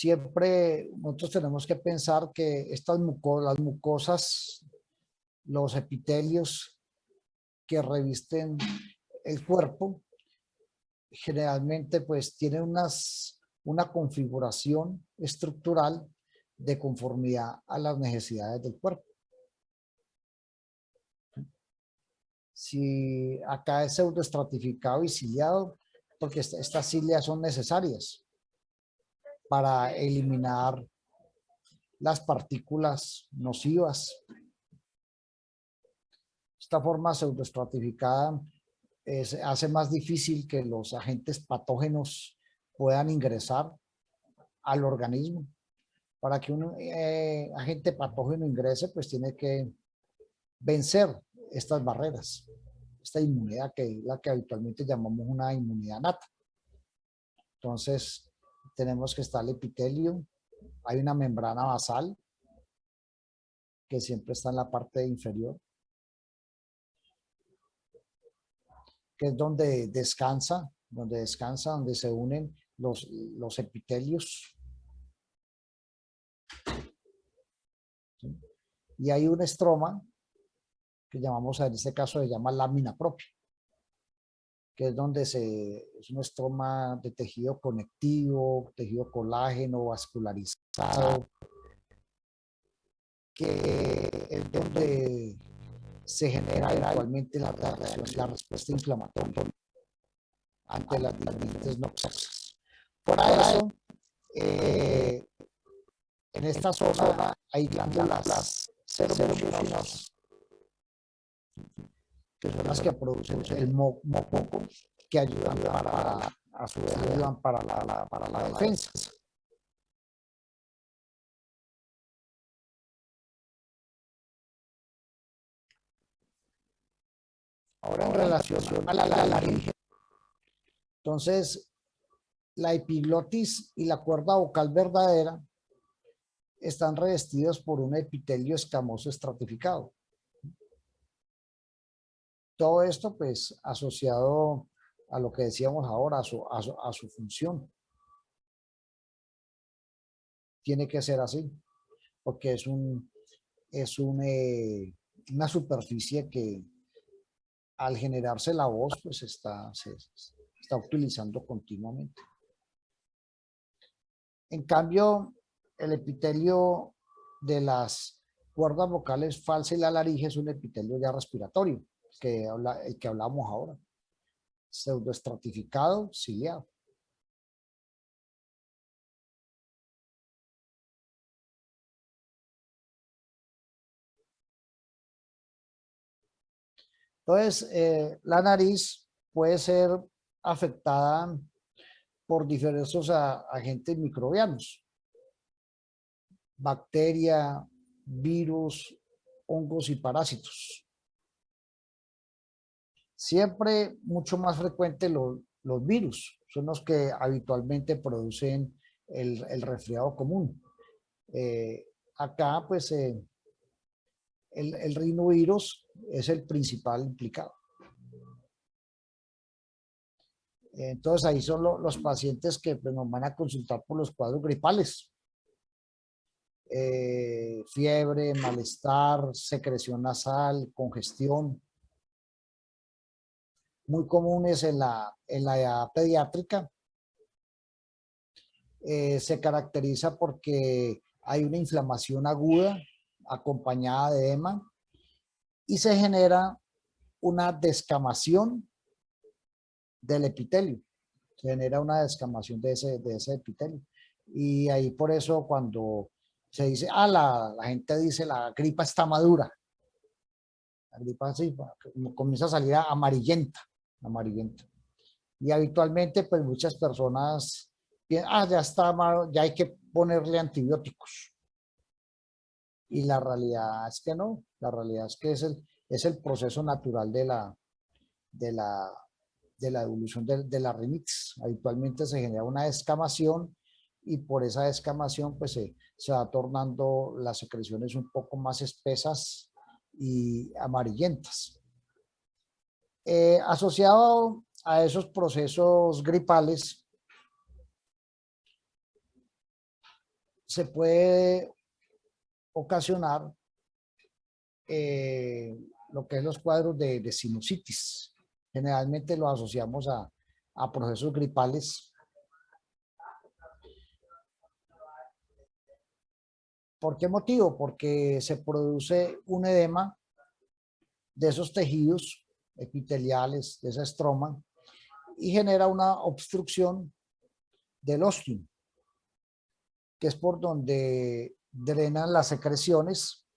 siempre nosotros tenemos que pensar que las mucosas, los epitelios que revisten el cuerpo, generalmente pues tienen una configuración estructural de conformidad a las necesidades del cuerpo. Si acá es pseudoestratificado y ciliado, porque estas cilias son necesarias para eliminar las partículas nocivas. Esta forma pseudoestratificada hace más difícil que los agentes patógenos puedan ingresar al organismo. Para que un agente patógeno ingrese, pues tiene que vencer estas barreras, esta inmunidad que es la que habitualmente llamamos una inmunidad nata. Entonces, tenemos que estar el epitelio, hay una membrana basal que siempre está en la parte inferior, que es donde descansa, donde se unen los epitelios. ¿Sí? Y hay un estroma que llamamos, en este caso se llama lámina propia, que es donde es un estroma de tejido conectivo, tejido colágeno, vascularizado, que es donde se genera habitualmente la respuesta inflamatoria ante las diferentes noxias. Por eso, en esta zona hay glándulas seromucinosas, que son las que producen el moco, que ayudan a su vez ayudan para la defensa. Ahora en relación a la laringe, entonces la epiglotis y la cuerda vocal verdadera están revestidos por un epitelio escamoso estratificado. Todo esto pues asociado a lo que decíamos ahora, a su función. Tiene que ser así, porque es una superficie que al generarse la voz pues se está utilizando continuamente. En cambio, el epitelio de las cuerdas vocales falsa y la laringe es un epitelio ya respiratorio, el que hablamos ahora, pseudoestratificado, ciliado. Entonces, la nariz puede ser afectada por diversos agentes microbianos, bacteria, virus, hongos y parásitos. Siempre mucho más frecuente los virus, son los que habitualmente producen el resfriado común. Acá, pues, el rinovirus es el principal implicado. Entonces, ahí son los pacientes que pues, nos van a consultar por los cuadros gripales. Fiebre, malestar, secreción nasal, congestión. Muy comunes en la edad pediátrica. Se caracteriza porque hay una inflamación aguda acompañada de edema y se genera una descamación del epitelio. Se genera una descamación de ese epitelio. Y ahí por eso cuando se dice, la gente dice la gripa está madura. La gripa así, comienza a salir amarillenta. Y habitualmente pues muchas personas piensan, ya está mal, ya hay que ponerle antibióticos. Y la realidad es que no, la realidad es que es el proceso natural de la evolución de la rinitis. Habitualmente se genera una descamación y por esa descamación pues se va tornando las secreciones un poco más espesas y amarillentas. Asociado a esos procesos gripales se puede ocasionar lo que es los cuadros de sinusitis. Generalmente lo asociamos a procesos gripales. ¿Por qué motivo? Porque se produce un edema de esos tejidos epiteliales, de esa estroma, y genera una obstrucción del ostium, que es por donde drenan las secreciones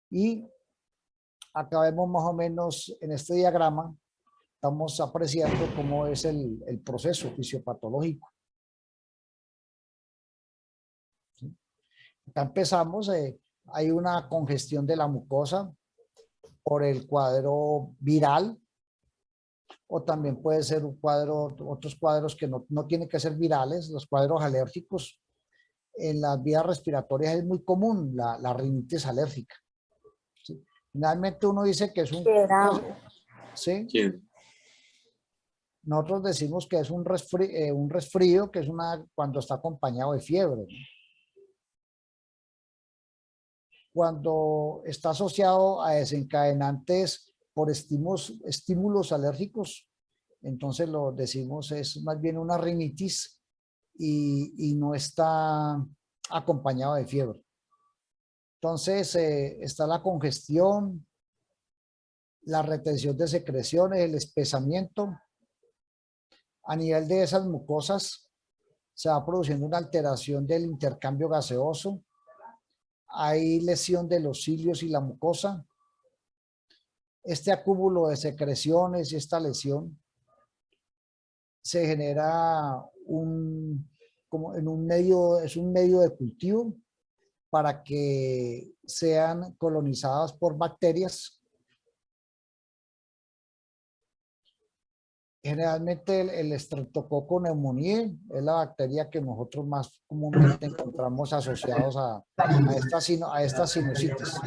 y acá vemos más o menos en este diagrama, estamos apreciando cómo es el proceso fisiopatológico. ¿Sí? Acá empezamos, hay una congestión de la mucosa por el cuadro viral, o también puede ser un cuadro, otros cuadros que no tienen que ser virales, los cuadros alérgicos. En las vías respiratorias es muy común la rinitis alérgica. ¿Sí? Finalmente uno dice que es un... ¿Sí? ¿Quién? Nosotros decimos que es un resfrío, que es cuando está acompañado de fiebre, ¿no? Cuando está asociado a desencadenantes por estímulos alérgicos, entonces lo decimos es más bien una rinitis y no está acompañado de fiebre. Entonces está la congestión, la retención de secreciones, el espesamiento. A nivel de esas mucosas se va produciendo una alteración del intercambio gaseoso. Hay lesión de los cilios y la mucosa. Este acúmulo de secreciones y esta lesión se genera como en un medio, es un medio de cultivo para que sean colonizadas por bacterias. Generalmente el Streptococcus pneumoniae es la bacteria que nosotros más comúnmente encontramos asociados a esta sinusitis.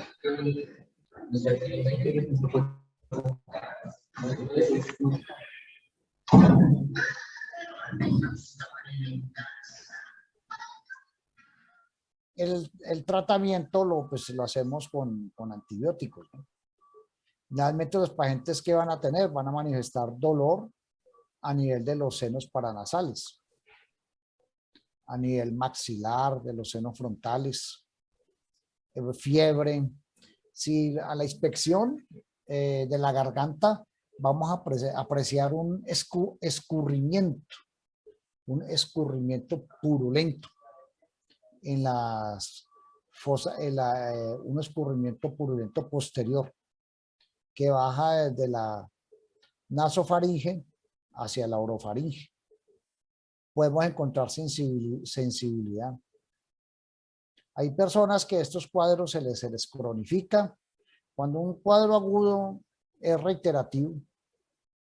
El tratamiento pues, lo hacemos con antibióticos, ¿no? Generalmente los pacientes que van a manifestar dolor a nivel de los senos paranasales, a nivel maxilar, de los senos frontales, fiebre. Si a la inspección de la garganta vamos a apreciar un escurrimiento purulento en las fosas, un escurrimiento purulento posterior que baja desde la nasofaringe hacia la orofaringe. Podemos encontrar sensibilidad. Hay personas que estos cuadros se les cronifica. Cuando un cuadro agudo es reiterativo,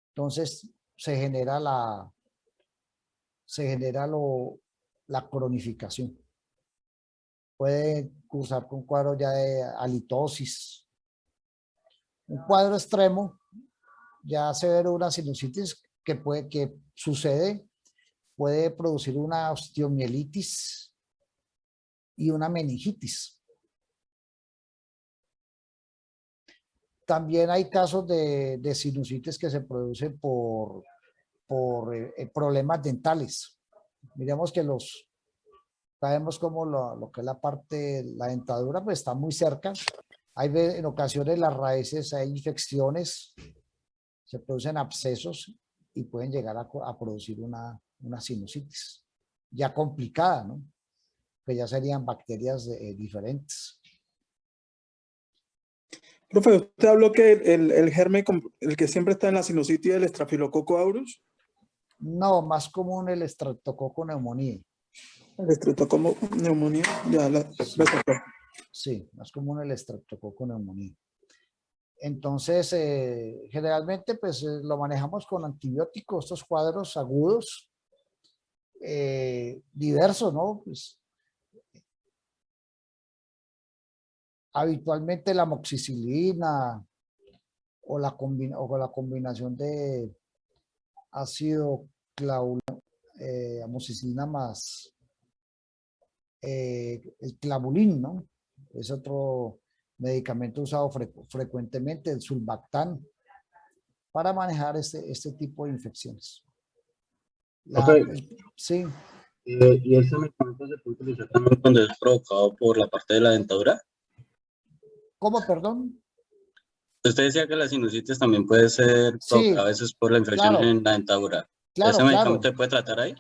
entonces se genera la cronificación. Puede cursar con cuadros ya de halitosis. Un cuadro extremo ya severo, una sinusitis que sucede, puede producir una osteomielitis y una meningitis. También hay casos de sinusitis que se producen por problemas dentales. Miremos que sabemos como lo que es la parte, la dentadura, pues está muy cerca. En ocasiones las raíces, hay infecciones, se producen abscesos y pueden llegar a producir una sinusitis ya complicada, ¿no? Que ya serían bacterias diferentes. Profe, usted habló que el germen, el que siempre está en la sinusitis, el Staphylococcus aureus. No, más común el Streptococcus pneumoniae. El Streptococcus pneumoniae, ya sí, sí, más común el Streptococcus pneumoniae. Entonces, generalmente, pues lo manejamos con antibióticos, estos cuadros agudos, diversos, ¿no? Pues, habitualmente la amoxicilina, o con la combinación de ácido amoxicilina más el clavulín, ¿no? Es otro medicamento usado frecuentemente, el sulbactán, para manejar este tipo de infecciones. Ok, Sí. ¿y ese medicamento se puede utilizar también cuando es provocado por la parte de la dentadura? ¿Cómo, perdón? Usted decía que la sinusitis también puede ser provocada a Sí, veces por la infección claro, en la dentadura. ¿Ese claro, medicamento claro. se puede tratar ahí?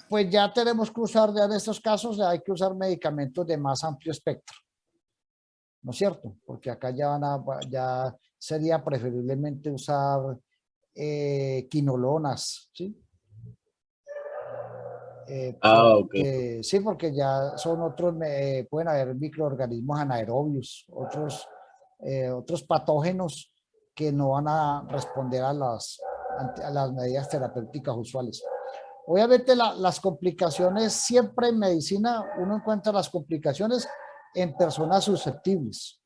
Pues ya tenemos que usar, ya en estos casos, ya hay que usar medicamentos de más amplio espectro, ¿no es cierto? Porque acá ya sería preferiblemente usar quinolonas, ¿sí? Ok. Sí, porque ya son otros, pueden haber microorganismos anaerobios, otros patógenos que no van a responder a las medidas terapéuticas usuales. Obviamente las complicaciones, siempre en medicina uno encuentra las complicaciones en personas susceptibles.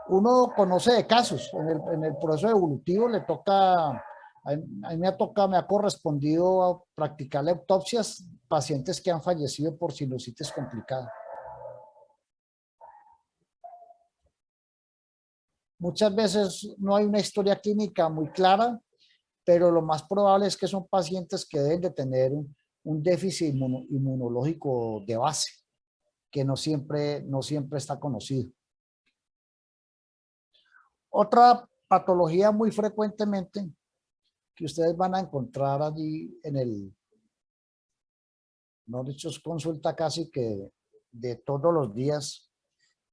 Uno conoce de casos, en el proceso evolutivo le toca, a mí me ha correspondido a practicar autopsias pacientes que han fallecido por sinusitis complicada. Muchas veces no hay una historia clínica muy clara, pero lo más probable es que son pacientes que deben de tener un déficit inmunológico de base, que no siempre está conocido. Otra patología muy frecuentemente que ustedes van a encontrar allí no dicho, es consulta casi que de todos los días,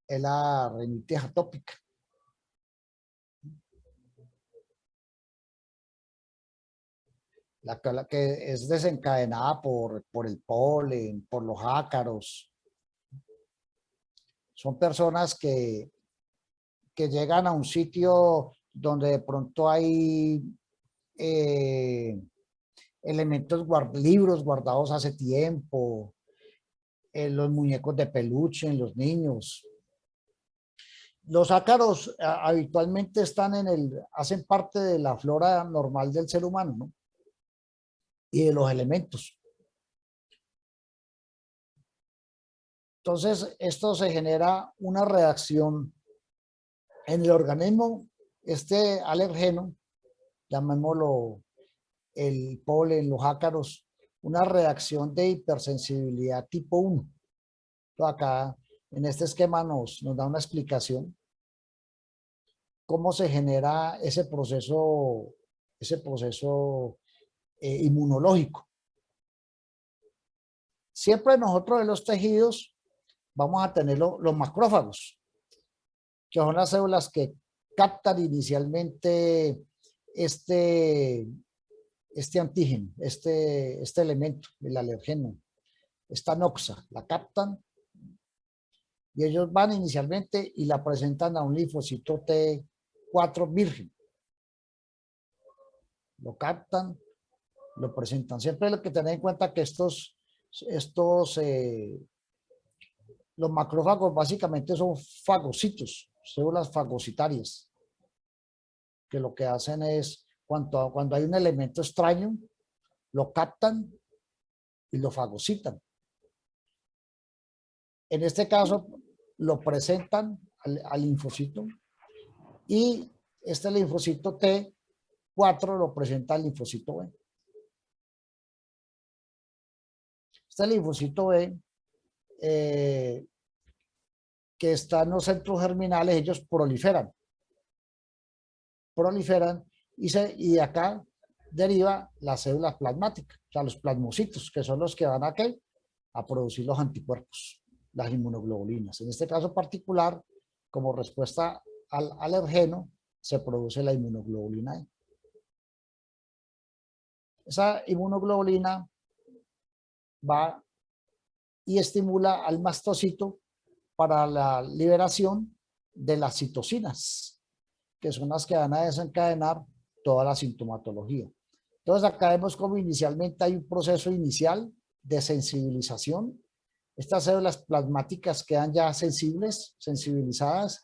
es la rinitis atópica. La que es desencadenada por el polen, por los ácaros. Son personas que llegan a un sitio donde de pronto hay elementos, libros guardados hace tiempo, los muñecos de peluche en los niños. Los ácaros habitualmente hacen parte de la flora normal del ser humano, ¿no? Y de los elementos. Entonces, esto se genera una reacción en el organismo, este alergeno, llamémoslo el polen, los ácaros, una reacción de hipersensibilidad tipo 1. Entonces, acá en este esquema nos da una explicación cómo se genera ese proceso inmunológico. Siempre nosotros en los tejidos vamos a tener los macrófagos, que son las células que captan inicialmente este antígeno, este elemento, el alergeno, esta noxa, la captan y ellos van inicialmente y la presentan a un linfocito T4 virgen. Lo captan, lo presentan. Siempre hay que tener en cuenta que los macrófagos básicamente son fagocitos, células fagocitarias, que lo que hacen es, cuando hay un elemento extraño, lo captan y lo fagocitan. En este caso, lo presentan al linfocito y este linfocito T4 lo presenta al linfocito B. Este linfocito B, que está en los centros germinales, ellos proliferan y de acá deriva las células plasmáticas, o sea, los plasmocitos, que son los que van a producir los anticuerpos, las inmunoglobulinas. En este caso particular, como respuesta al alergeno, se produce la inmunoglobulina E. Esa inmunoglobulina va y estimula al mastocito para la liberación de las citocinas, que son las que van a desencadenar toda la sintomatología. Entonces acá vemos como inicialmente hay un proceso inicial de sensibilización. Estas células plasmáticas quedan ya sensibilizadas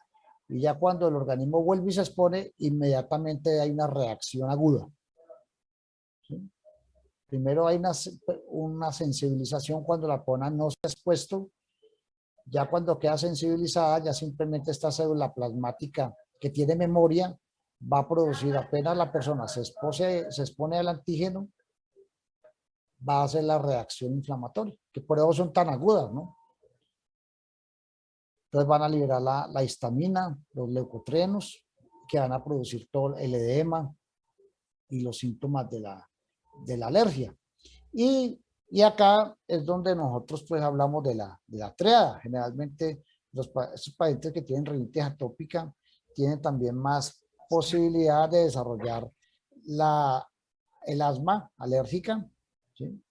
Y ya cuando el organismo vuelve y se expone, inmediatamente hay una reacción aguda. ¿Sí? Primero hay una sensibilización cuando la persona no se ha expuesto. Ya cuando queda sensibilizada, ya simplemente esta célula plasmática que tiene memoria va a producir, apenas la persona se expone al antígeno, va a hacer la reacción inflamatoria, que por eso son tan agudas, ¿no? Entonces van a liberar la histamina, los leucotrienos, que van a producir todo el edema y los síntomas de la alergia. Y acá es donde nosotros pues hablamos de la triada. Generalmente estos pacientes que tienen rinitis atópica tienen también más posibilidad de desarrollar el asma alérgica, ¿sí?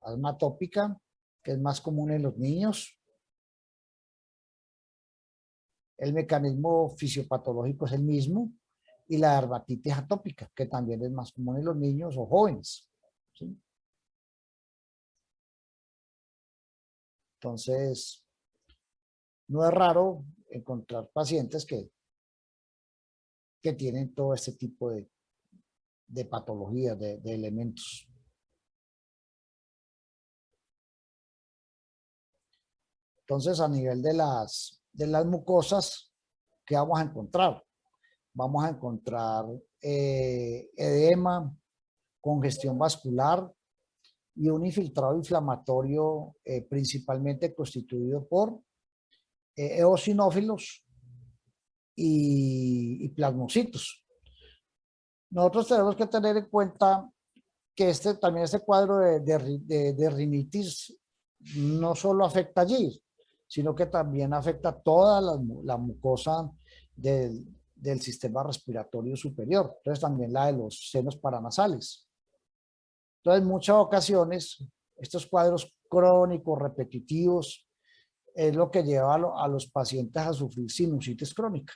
Asma atópica, que es más común en los niños. El mecanismo fisiopatológico es el mismo, y la dermatitis atópica, que también es más común en los niños o jóvenes, ¿sí? Entonces, no es raro encontrar pacientes que tienen todo este tipo de patologías, de elementos. Entonces, a nivel de las mucosas, ¿qué vamos a encontrar? Vamos a encontrar edema, congestión vascular y un infiltrado inflamatorio principalmente constituido por eosinófilos y plasmocitos. Nosotros tenemos que tener en cuenta que también este cuadro de rinitis no solo afecta allí, sino que también afecta toda la mucosa del sistema respiratorio superior. Entonces también la de los senos paranasales. Entonces en muchas ocasiones estos cuadros crónicos repetitivos es lo que lleva a los pacientes a sufrir sinusitis crónica.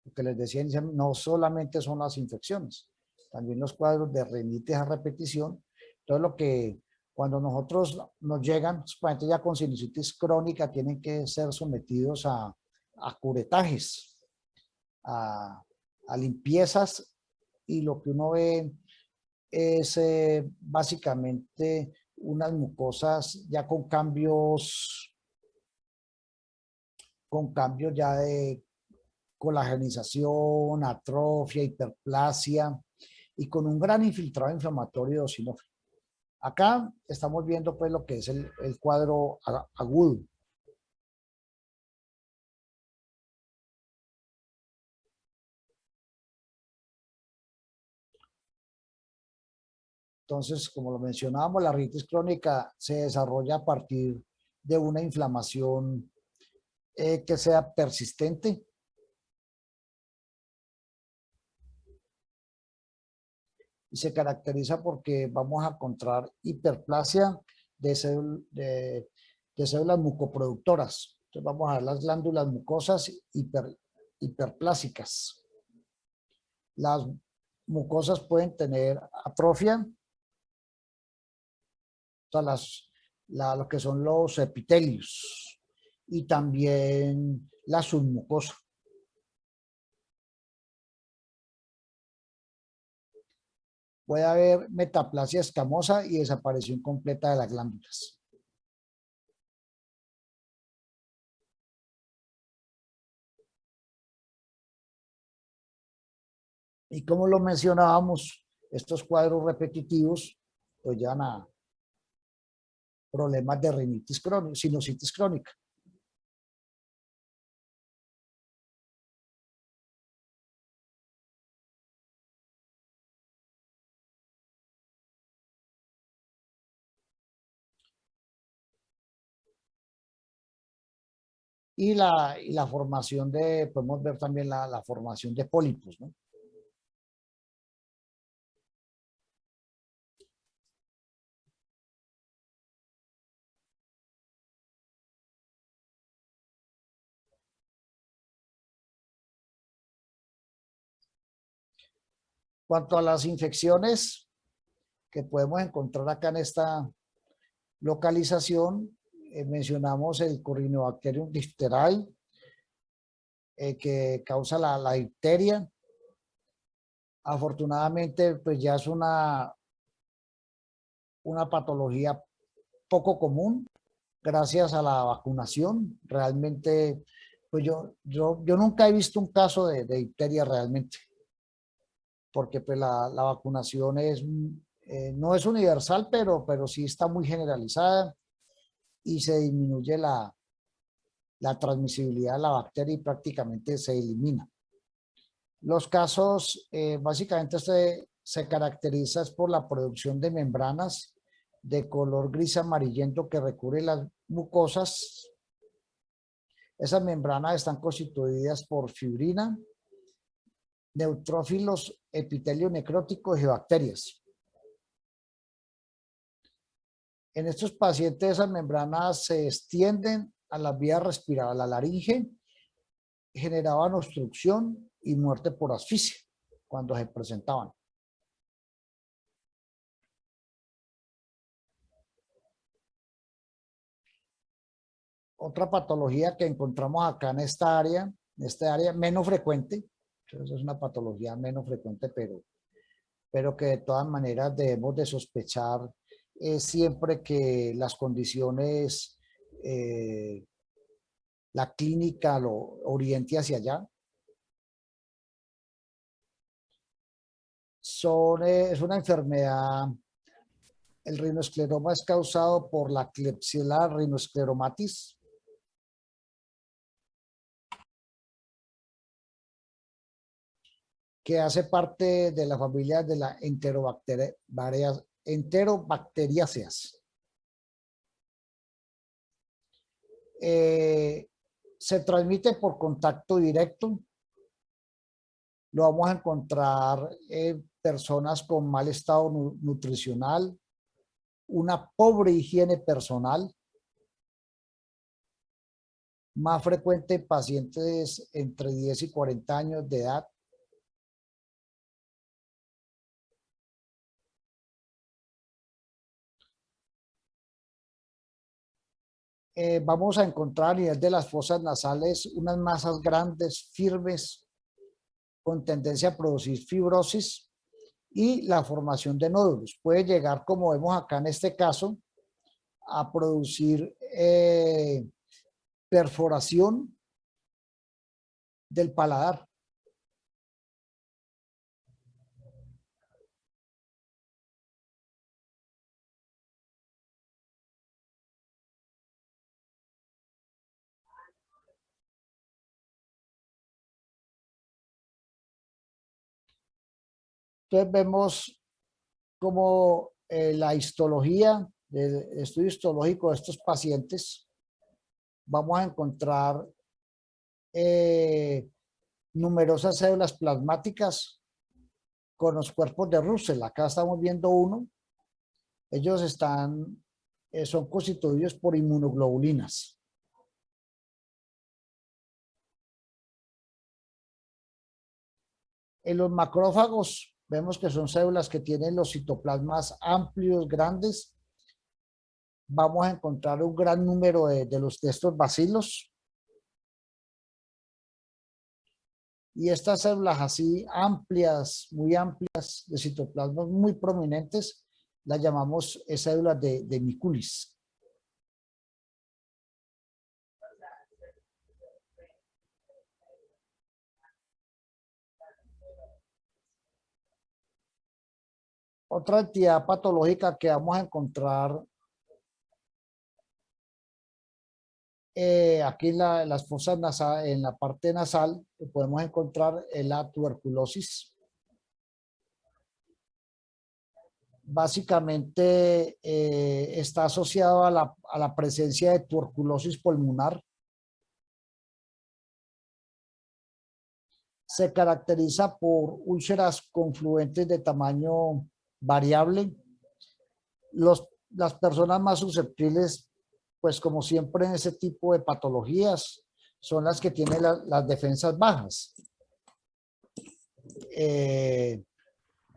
Lo que les decía, no solamente son las infecciones, también los cuadros de rinitis a repetición. Entonces cuando nosotros nos llegan, los pacientes ya con sinusitis crónica tienen que ser sometidos a curetajes, a limpiezas, y lo que uno ve es básicamente unas mucosas ya con cambios ya de colagenización, atrofia, hiperplasia y con un gran infiltrado inflamatorio eosinófilo. Acá estamos viendo pues lo que es el cuadro agudo. Entonces, como lo mencionábamos, la rinitis crónica se desarrolla a partir de una inflamación que sea persistente. Y se caracteriza porque vamos a encontrar hiperplasia de células mucoproductoras. Entonces vamos a ver las glándulas mucosas hiperplásicas. Las mucosas pueden tener atrofia, o sea, lo que son los epitelios, y también la submucosa. Puede haber metaplasia escamosa y desaparición completa de las glándulas. Y como lo mencionábamos, estos cuadros repetitivos pues llevan a problemas de rinitis crónica, sinusitis crónica. Y la formación podemos ver también la formación de pólipos, ¿no? Cuanto a las infecciones que podemos encontrar acá en esta localización, mencionamos el Corynebacterium diphtheriae, que causa la difteria. Afortunadamente, pues ya es una patología poco común gracias a la vacunación. Realmente, pues yo nunca he visto un caso de difteria realmente, porque pues la vacunación no es universal, pero sí está muy generalizada y se disminuye la transmisibilidad de la bacteria y prácticamente se elimina. Los casos básicamente se caracterizan por la producción de membranas de color gris amarillento que recubren las mucosas. Esas membranas están constituidas por fibrina, neutrófilos, epitelio necrótico y bacterias. En estos pacientes esas membranas se extienden a las vías respiratorias, a la laringe, generaban obstrucción y muerte por asfixia cuando se presentaban. Otra patología que encontramos acá en esta área menos frecuente, entonces es una patología menos frecuente, pero que de todas maneras debemos de sospechar siempre que las condiciones, la clínica lo oriente hacia allá. Es una enfermedad, el rinoescleroma es causado por la Klebsiella rhinoscleromatis. Que hace parte de la familia de la Enterobacteriaceae. Se transmite por contacto directo. Lo vamos a encontrar en personas con mal estado nutricional, una pobre higiene personal, más frecuente en pacientes entre 10 y 40 años de edad. Vamos a encontrar a nivel de las fosas nasales unas masas grandes, firmes, con tendencia a producir fibrosis y la formación de nódulos. Puede llegar, como vemos acá en este caso, a producir perforación del paladar. Entonces vemos como la histología, el estudio histológico de estos pacientes, vamos a encontrar numerosas células plasmáticas con los cuerpos de Russell. Acá estamos viendo uno. Ellos son constituidos por inmunoglobulinas. En los macrófagos vemos que son células que tienen los citoplasmas amplios, grandes. Vamos a encontrar un gran número de estos bacilos. Y estas células así amplias, muy amplias, de citoplasmas muy prominentes, las llamamos células de Miculis. Otra entidad patológica que vamos a encontrar aquí en las fosas nasales, en la parte nasal, que podemos encontrar es la tuberculosis. Básicamente está asociado a la presencia de tuberculosis pulmonar. Se caracteriza por úlceras confluentes de tamaño variable. Las personas más susceptibles, pues como siempre en ese tipo de patologías, son las que tienen las defensas bajas.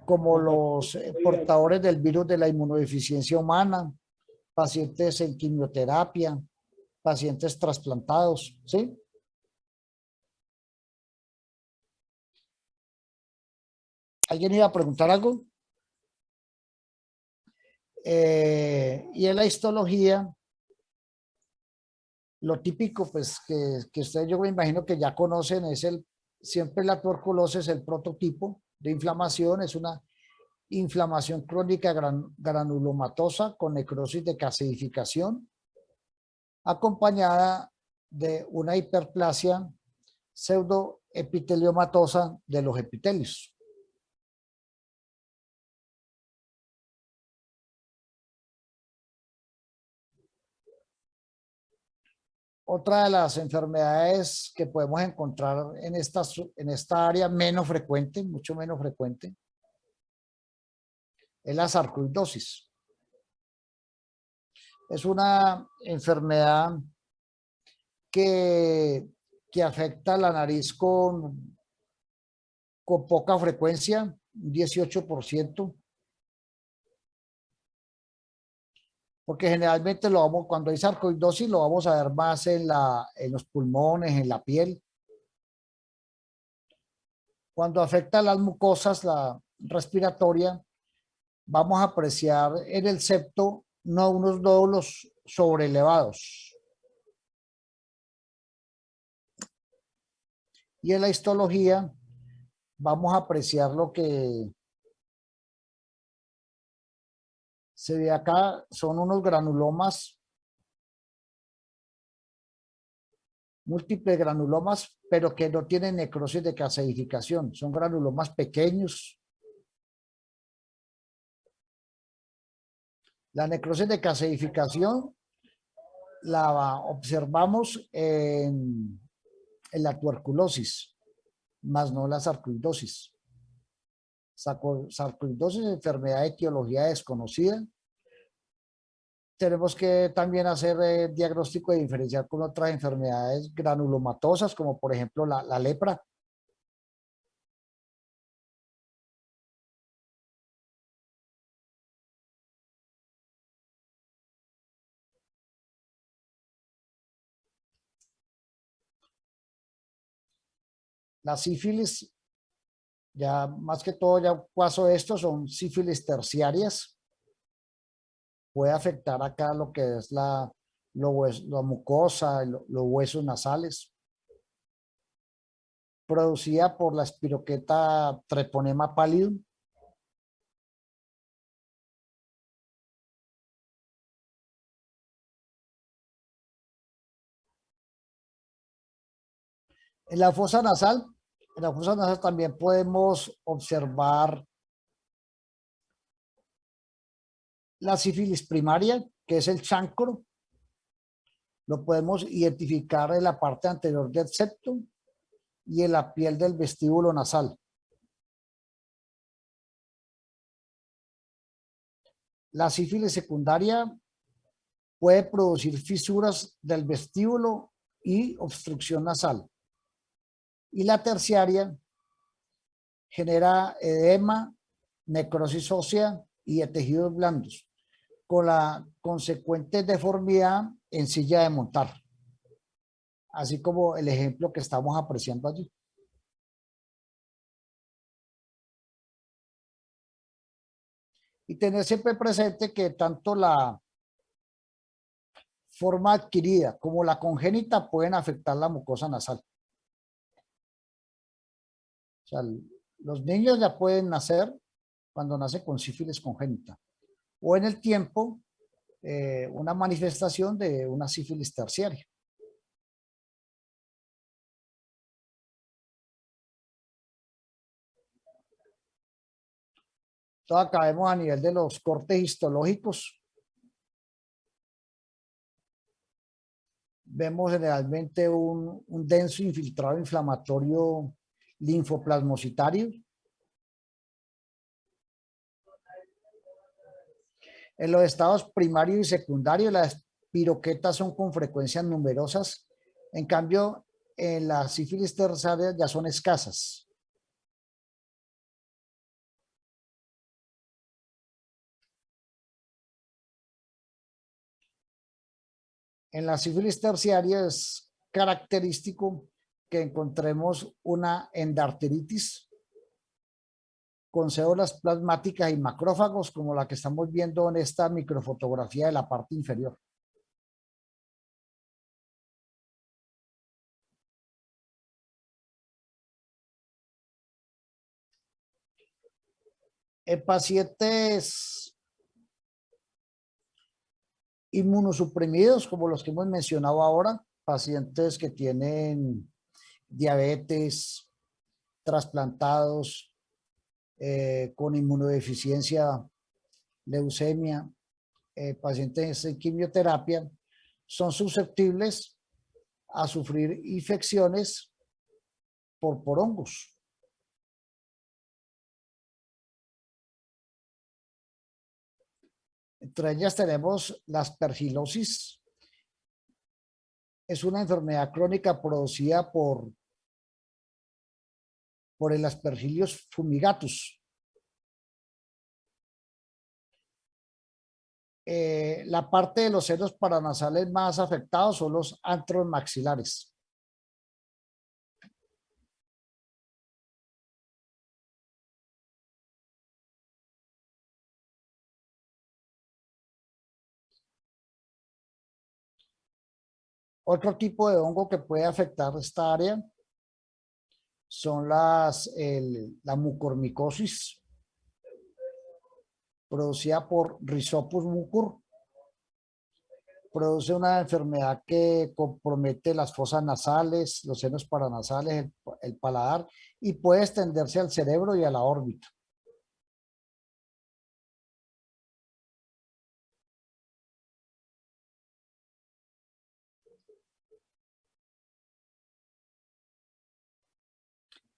Como los portadores del virus de la inmunodeficiencia humana, pacientes en quimioterapia, pacientes trasplantados, ¿sí? ¿Alguien iba a preguntar algo? Y en la histología, lo típico, pues, que ustedes yo me imagino que ya conocen, es siempre la tuberculosis, el prototipo de inflamación, es una inflamación crónica granulomatosa con necrosis de calcificación, acompañada de una hiperplasia pseudoepiteliomatosa de los epitelios. Otra de las enfermedades que podemos encontrar en esta área menos frecuente, mucho menos frecuente, es la sarcoidosis. Es una enfermedad que afecta la nariz con poca frecuencia, un 18%, porque generalmente cuando hay sarcoidosis lo vamos a ver más en los pulmones, en la piel. Cuando afecta las mucosas, la respiratoria, vamos a apreciar en el septo unos nódulos sobrelevados. Y en la histología vamos a apreciar lo que se ve acá, son unos granulomas, múltiples granulomas, pero que no tienen necrosis de calcificación, son granulomas pequeños. La necrosis de calcificación la observamos en la tuberculosis, más no la sarcoidosis. Sarcoidosis es enfermedad de etiología desconocida. Tenemos que también hacer diagnóstico de diferenciar con otras enfermedades granulomatosas, como por ejemplo la lepra. La sífilis, ya más que todo, ya paso de esto, son sífilis terciarias. Puede afectar acá lo que es la mucosa, los huesos nasales. Producida por la espiroqueta Treponema pallidum. En la fosa nasal también podemos observar la sífilis primaria, que es el chancro. Lo podemos identificar en la parte anterior del septo y en la piel del vestíbulo nasal. La sífilis secundaria puede producir fisuras del vestíbulo y obstrucción nasal. Y la terciaria genera edema, necrosis ósea y de tejidos blandos, con la consecuente deformidad en silla de montar, así como el ejemplo que estamos apreciando allí. Y tener siempre presente que tanto la forma adquirida como la congénita pueden afectar la mucosa nasal. O sea, los niños ya pueden nacer cuando nace con sífilis congénita, o en el tiempo una manifestación de una sífilis terciaria. Entonces acá vemos a nivel de los cortes histológicos. Vemos generalmente un denso infiltrado inflamatorio linfoplasmocitario. En los estados primario y secundario, las piroquetas son con frecuencias numerosas. En cambio, en la sífilis terciaria ya son escasas. En la sífilis terciaria es característico que encontremos una endarteritis con células plasmáticas y macrófagos, como la que estamos viendo en esta microfotografía de la parte inferior. En pacientes inmunosuprimidos, como los que hemos mencionado ahora, pacientes que tienen diabetes, trasplantados, con inmunodeficiencia, leucemia, pacientes en quimioterapia, son susceptibles a sufrir infecciones por hongos. Entre ellas tenemos la aspergilosis. Es una enfermedad crónica producida por el Aspergillus fumigatus. La parte de los senos paranasales más afectados son los antros maxilares. Otro tipo de hongo que puede afectar esta área son la mucormicosis, producida por Rhizopus mucor. Produce una enfermedad que compromete las fosas nasales, los senos paranasales, el paladar, y puede extenderse al cerebro y a la órbita.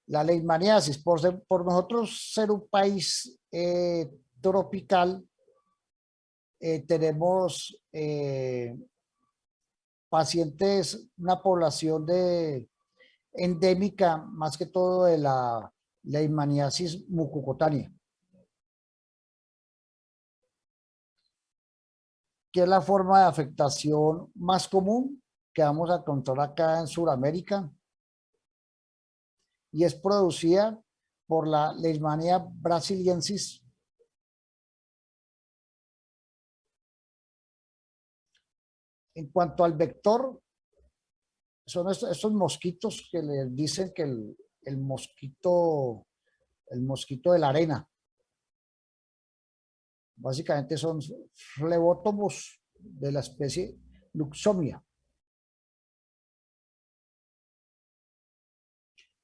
La leishmaniasis, por nosotros ser un país tropical, tenemos pacientes, una población endémica, más que todo de la leishmaniasis mucocutánea, que es la forma de afectación más común que vamos a encontrar acá en Sudamérica, y es producida por la Leishmania brasiliensis. En cuanto al vector, son estos mosquitos que les dicen que el mosquito de la arena. Básicamente son flebótomos de la especie Luxomia.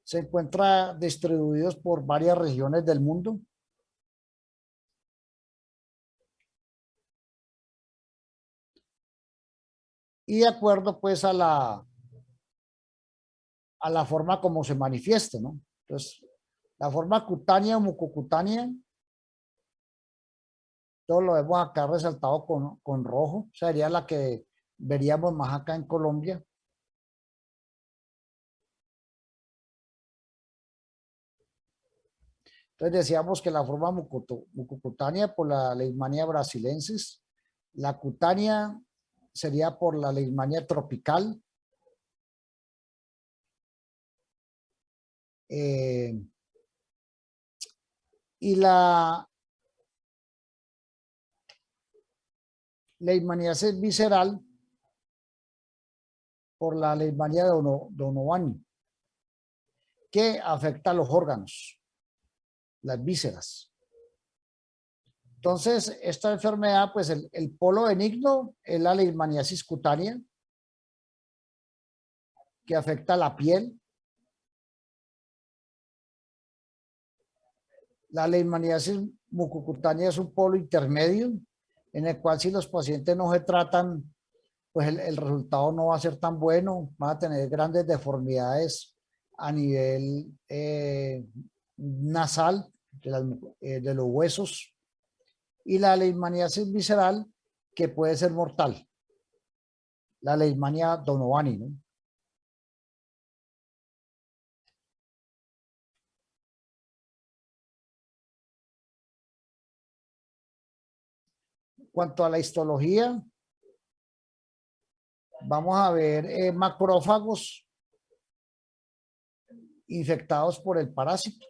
Se encuentra distribuidos por varias regiones del mundo. Y de acuerdo pues a la forma como se manifieste, ¿no? Entonces, la forma cutánea o mucocutánea, todo lo vemos acá resaltado con rojo, sería la que veríamos más acá en Colombia. Entonces decíamos que la forma mucocutánea por la Leishmania brasiliensis, la cutánea sería por la Leishmania tropical, y la leishmaniasis visceral por la Leishmania donovani, que afecta a los órganos, las vísceras. Entonces, esta enfermedad, pues el polo benigno es la leishmaniasis cutánea, que afecta a la piel. La leishmaniasis mucocutánea es un polo intermedio, en el cual si los pacientes no se tratan, pues el resultado no va a ser tan bueno, van a tener grandes deformidades a nivel nasal de los huesos, y la leishmaniasis visceral, que puede ser mortal, la Leishmania donovani, ¿no? En cuanto a la histología, vamos a ver macrófagos infectados por el parásito.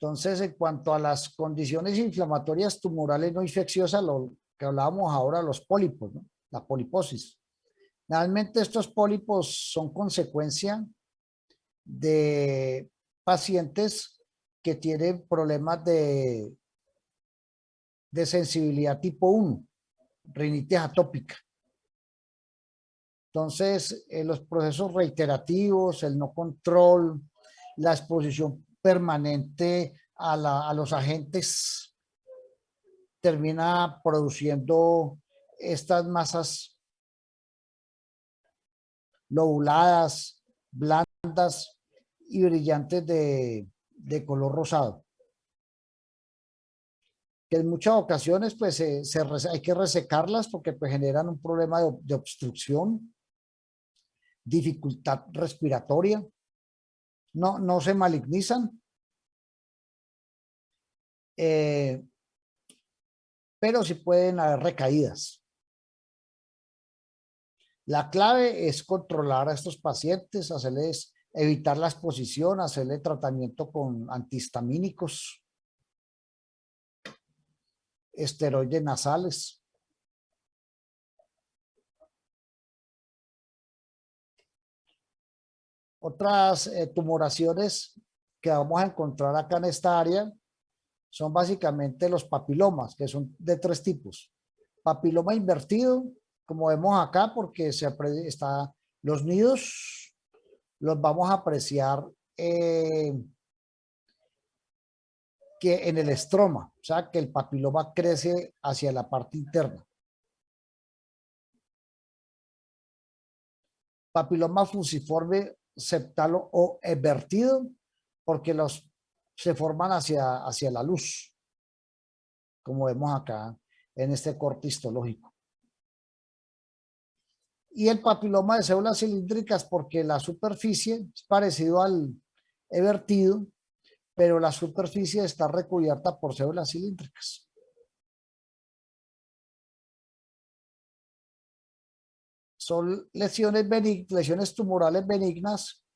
Entonces, en cuanto a las condiciones inflamatorias tumorales no infecciosas, lo que hablábamos ahora, los pólipos, ¿no? La poliposis. Realmente estos pólipos son consecuencia de pacientes que tienen problemas de sensibilidad tipo 1, rinitis atópica. Entonces, los procesos reiterativos, el no control, la exposición permanente a los agentes termina produciendo estas masas lobuladas, blandas y brillantes de color rosado, que en muchas ocasiones pues hay que resecarlas porque pues generan un problema de obstrucción, dificultad respiratoria, no se malignizan, pero sí pueden haber recaídas. La clave es controlar a estos pacientes, evitar la exposición, hacerle tratamiento con antihistamínicos, esteroides nasales. Otras tumoraciones que vamos a encontrar acá en esta área son básicamente los papilomas, que son de 3 tipos. Papiloma invertido, como vemos acá, porque los nidos los vamos a apreciar que en el estroma, o sea, que el papiloma crece hacia la parte interna. Papiloma fusiforme septalo o invertido, porque se forman hacia la luz, como vemos acá en este corte histológico. Y el papiloma de células cilíndricas, porque la superficie es parecido al evertido, pero la superficie está recubierta por células cilíndricas. Son lesiones tumorales benignas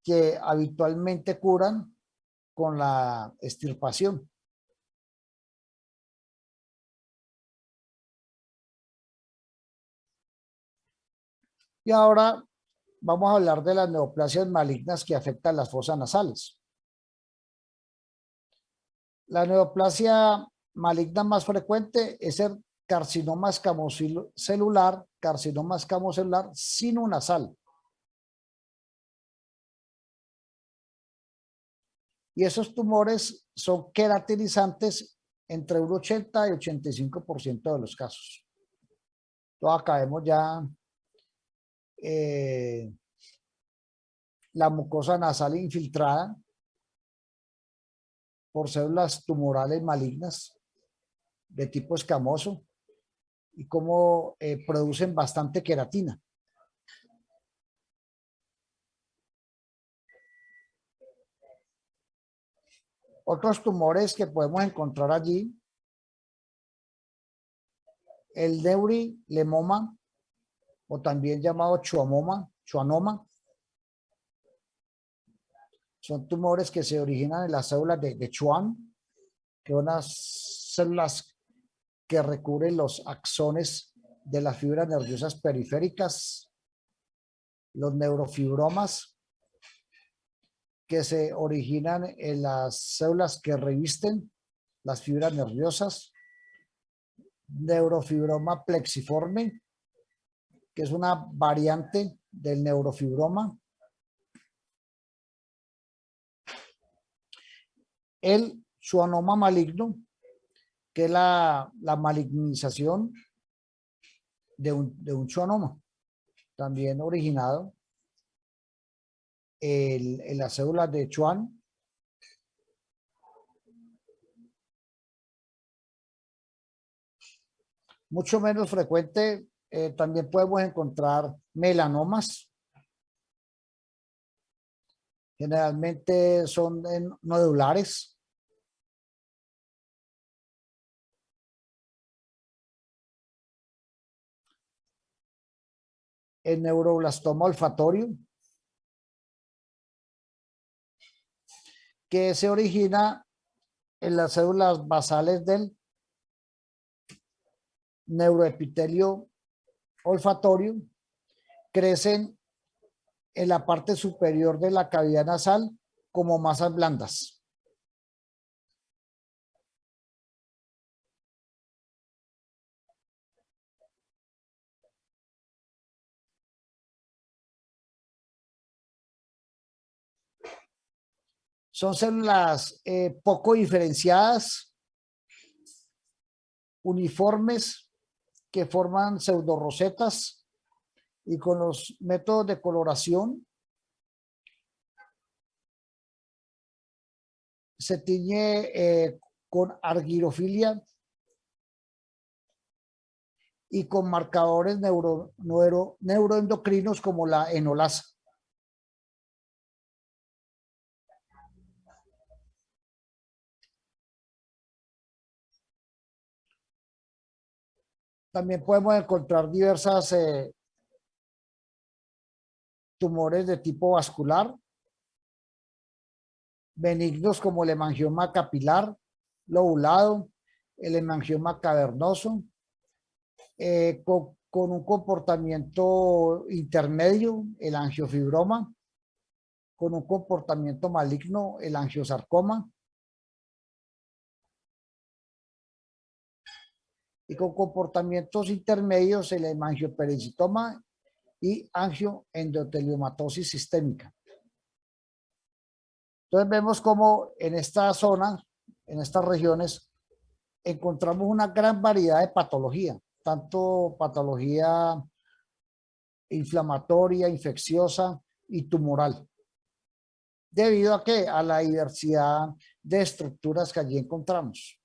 que habitualmente curan con la extirpación. Y ahora vamos a hablar de las neoplasias malignas que afectan las fosas nasales. La neoplasia maligna más frecuente es el carcinoma escamocelular, sinonasal. Y esos tumores son queratinizantes entre un 80 y 85% de los casos. Entonces acá vemos ya la mucosa nasal infiltrada por células tumorales malignas de tipo escamoso y cómo producen bastante queratina. Otros tumores que podemos encontrar allí, el neurilemoma, o también llamado schwannoma, son tumores que se originan en las células de Schwann, que son unas células que recubren los axones de las fibras nerviosas periféricas, los neurofibromas, que se originan en las células que revisten las fibras nerviosas, neurofibroma plexiforme, que es una variante del neurofibroma, el schwannoma maligno, que es la malignización de un schwannoma, también originado en las células de Schwann. Mucho menos frecuente, también podemos encontrar melanomas. Generalmente son nodulares. El neuroblastoma olfatorio, que se origina en las células basales del neuroepitelio olfatorio, crecen en la parte superior de la cavidad nasal como masas blandas. Son células poco diferenciadas, uniformes, que forman pseudorosetas y con los métodos de coloración se tiñe con argirofilia y con marcadores neuroendocrinos como la enolasa. También podemos encontrar diversas tumores de tipo vascular, benignos como el hemangioma capilar lobulado, el hemangioma cavernoso, con un comportamiento intermedio, el angiofibroma, con un comportamiento maligno, el angiosarcoma, y con comportamientos intermedios, el hemangiopericytoma y angioendoteliomatosis sistémica. Entonces vemos como en esta zona, en estas regiones, encontramos una gran variedad de patología, tanto patología inflamatoria, infecciosa y tumoral. ¿Debido a qué? A la diversidad de estructuras que allí encontramos.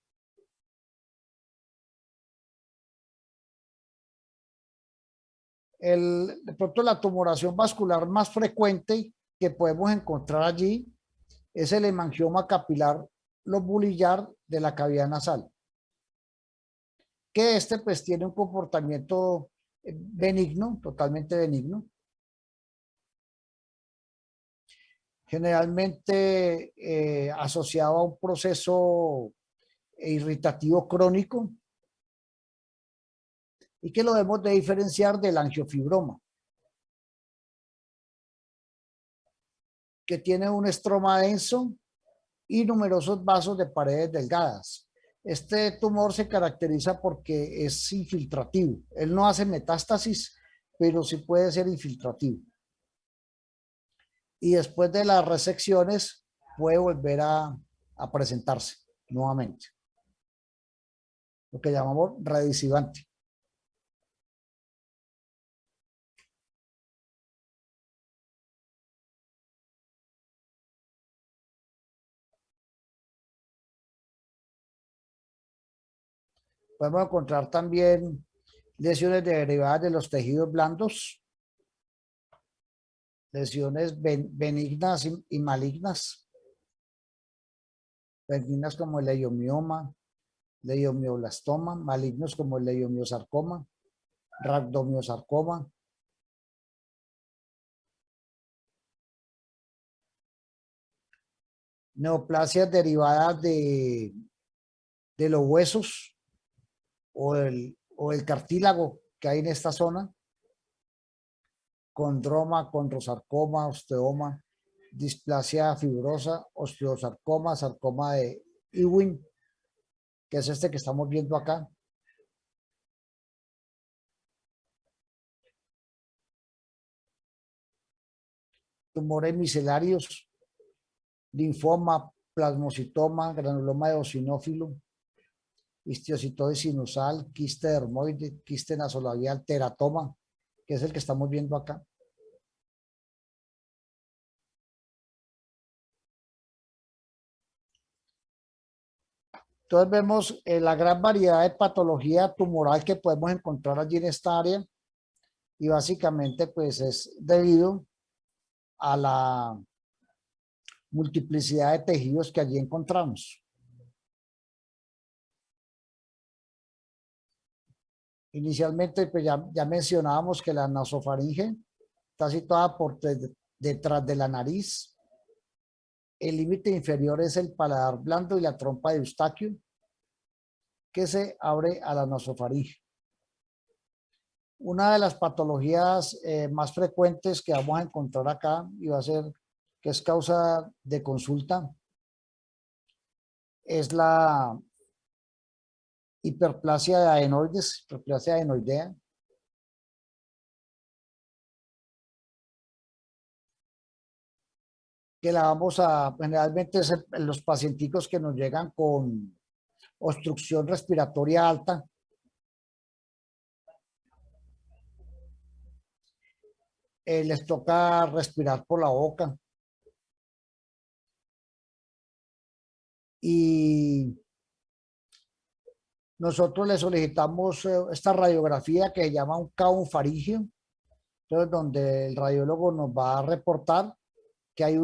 De pronto la tumoración vascular más frecuente que podemos encontrar allí es el hemangioma capilar lobulillar de la cavidad nasal, que pues tiene un comportamiento benigno, totalmente benigno. Generalmente asociado a un proceso irritativo crónico y que lo debemos de diferenciar del angiofibroma, que tiene un estroma denso y numerosos vasos de paredes delgadas. Este tumor se caracteriza porque es infiltrativo. Él no hace metástasis, pero sí puede ser infiltrativo. Y después de las resecciones puede volver a presentarse nuevamente. Lo que llamamos recidivante. Podemos encontrar también lesiones derivadas de los tejidos blandos, lesiones benignas y malignas. Benignas como el leiomioma, leiomioblastoma, malignos como el leiomiosarcoma, rhabdomiosarcoma. Neoplasias derivadas de los huesos o el cartílago que hay en esta zona, condroma, condrosarcoma, osteoma, displasia fibrosa, osteosarcoma, sarcoma de Ewing, que es este que estamos viendo acá. Tumores micelarios, linfoma, plasmocitoma, granuloma eosinófilo, histiocitosis sinusal, quiste dermoide, quiste nasolabial, teratoma, que es el que estamos viendo acá. Entonces vemos la gran variedad de patología tumoral que podemos encontrar allí en esta área y básicamente pues es debido a la multiplicidad de tejidos que allí encontramos. Inicialmente pues ya mencionábamos que la nasofaringe está situada detrás de la nariz, El límite inferior es el paladar blando y la trompa de Eustaquio, que se abre a la nasofaringe. Una de las patologías más frecuentes que vamos a encontrar acá, y va a ser que es causa de consulta, es la hiperplasia de adenoides, hiperplasia adenoidea. Que la vamos a, generalmente es en los pacienticos que nos llegan con obstrucción respiratoria alta. Les toca respirar por la boca. Y nosotros le solicitamos esta radiografía que se llama un K1 faríngeo, entonces donde el radiólogo nos va a reportar que hay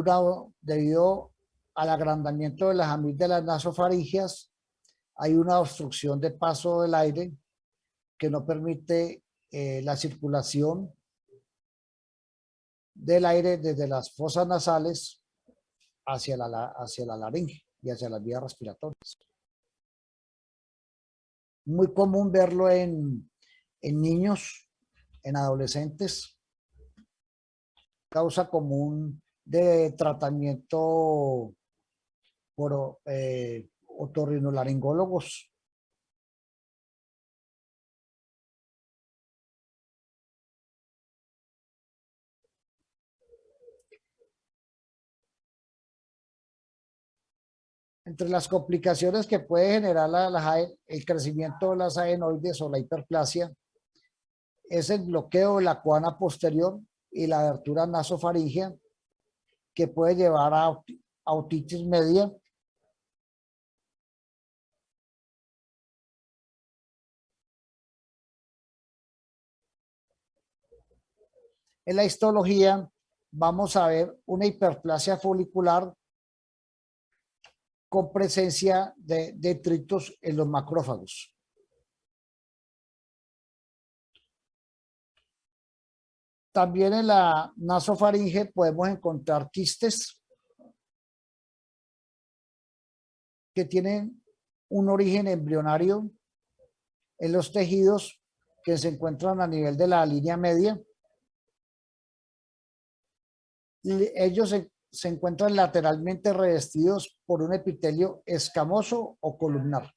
debido al agrandamiento de las amígdalas nasofaringeas, hay una obstrucción de paso del aire que no permite la circulación del aire desde las fosas nasales hacia la laringe y hacia las vías respiratorias. Muy común verlo en niños, en adolescentes. Causa común de tratamiento por otorrinolaringólogos. Entre las complicaciones que puede generar el crecimiento de las adenoides o la hiperplasia es el bloqueo de la cuana posterior y la abertura nasofaringea, que puede llevar a otitis media. En la histología vamos a ver una hiperplasia folicular con presencia de detritos en los macrófagos. También en la nasofaringe podemos encontrar quistes que tienen un origen embrionario en los tejidos que se encuentran a nivel de la línea media. Ellos se encuentran lateralmente revestidos por un epitelio escamoso o columnar.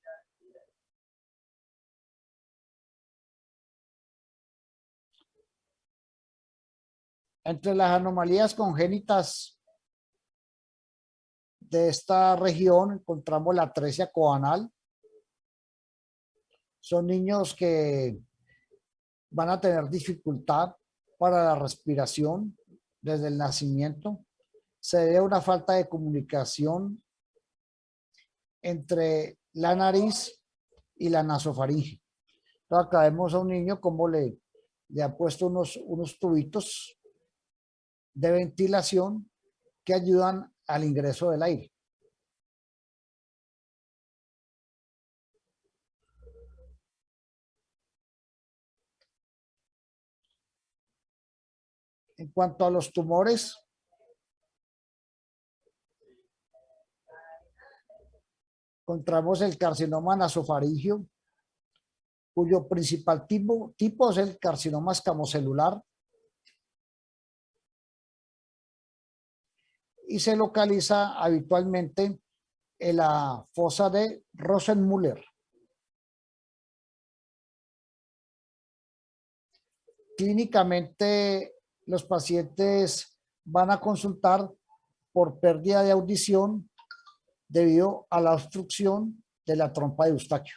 Entre las anomalías congénitas de esta región encontramos la atresia coanal. Son niños que van a tener dificultad para la respiración desde el nacimiento. Se debe a una falta de comunicación entre la nariz y la nasofaringe. Entonces acá vemos a un niño como le han puesto unos tubitos de ventilación que ayudan al ingreso del aire. En cuanto a los tumores, encontramos el carcinoma nasofaringio, cuyo principal tipo es el carcinoma escamocelular y se localiza habitualmente en la fosa de Rosenmüller. Clínicamente, los pacientes van a consultar por pérdida de audición debido a la obstrucción de la trompa de Eustaquio.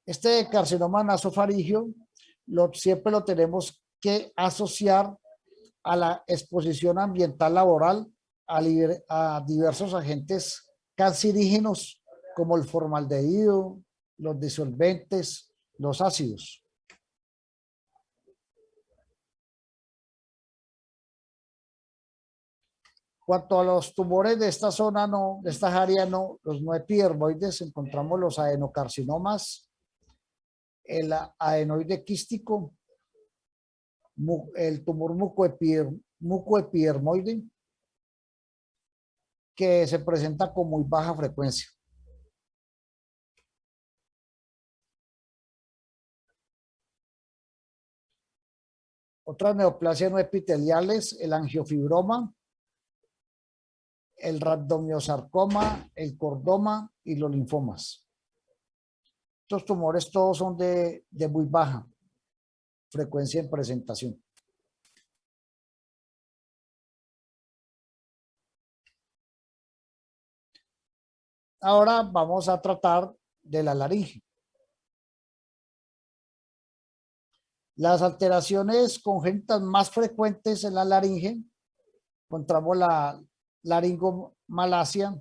Este carcinoma nasofaringio siempre lo tenemos que asociar a la exposición ambiental laboral a diversos agentes cancerígenos como el formaldehído, los disolventes, los ácidos. Cuanto a los tumores de esta zona, de estas áreas, los no epidermoides, encontramos los adenocarcinomas, el adenoide quístico, el tumor mucoepidermoide que se presenta con muy baja frecuencia. Otras neoplasias no epiteliales, el angiofibroma, el rhabdomyosarcoma, el cordoma y los linfomas. Estos tumores todos son de muy baja frecuencia en presentación. Ahora vamos a tratar de la laringe. Las alteraciones congénitas más frecuentes en la laringe, encontramos la laringomalacia,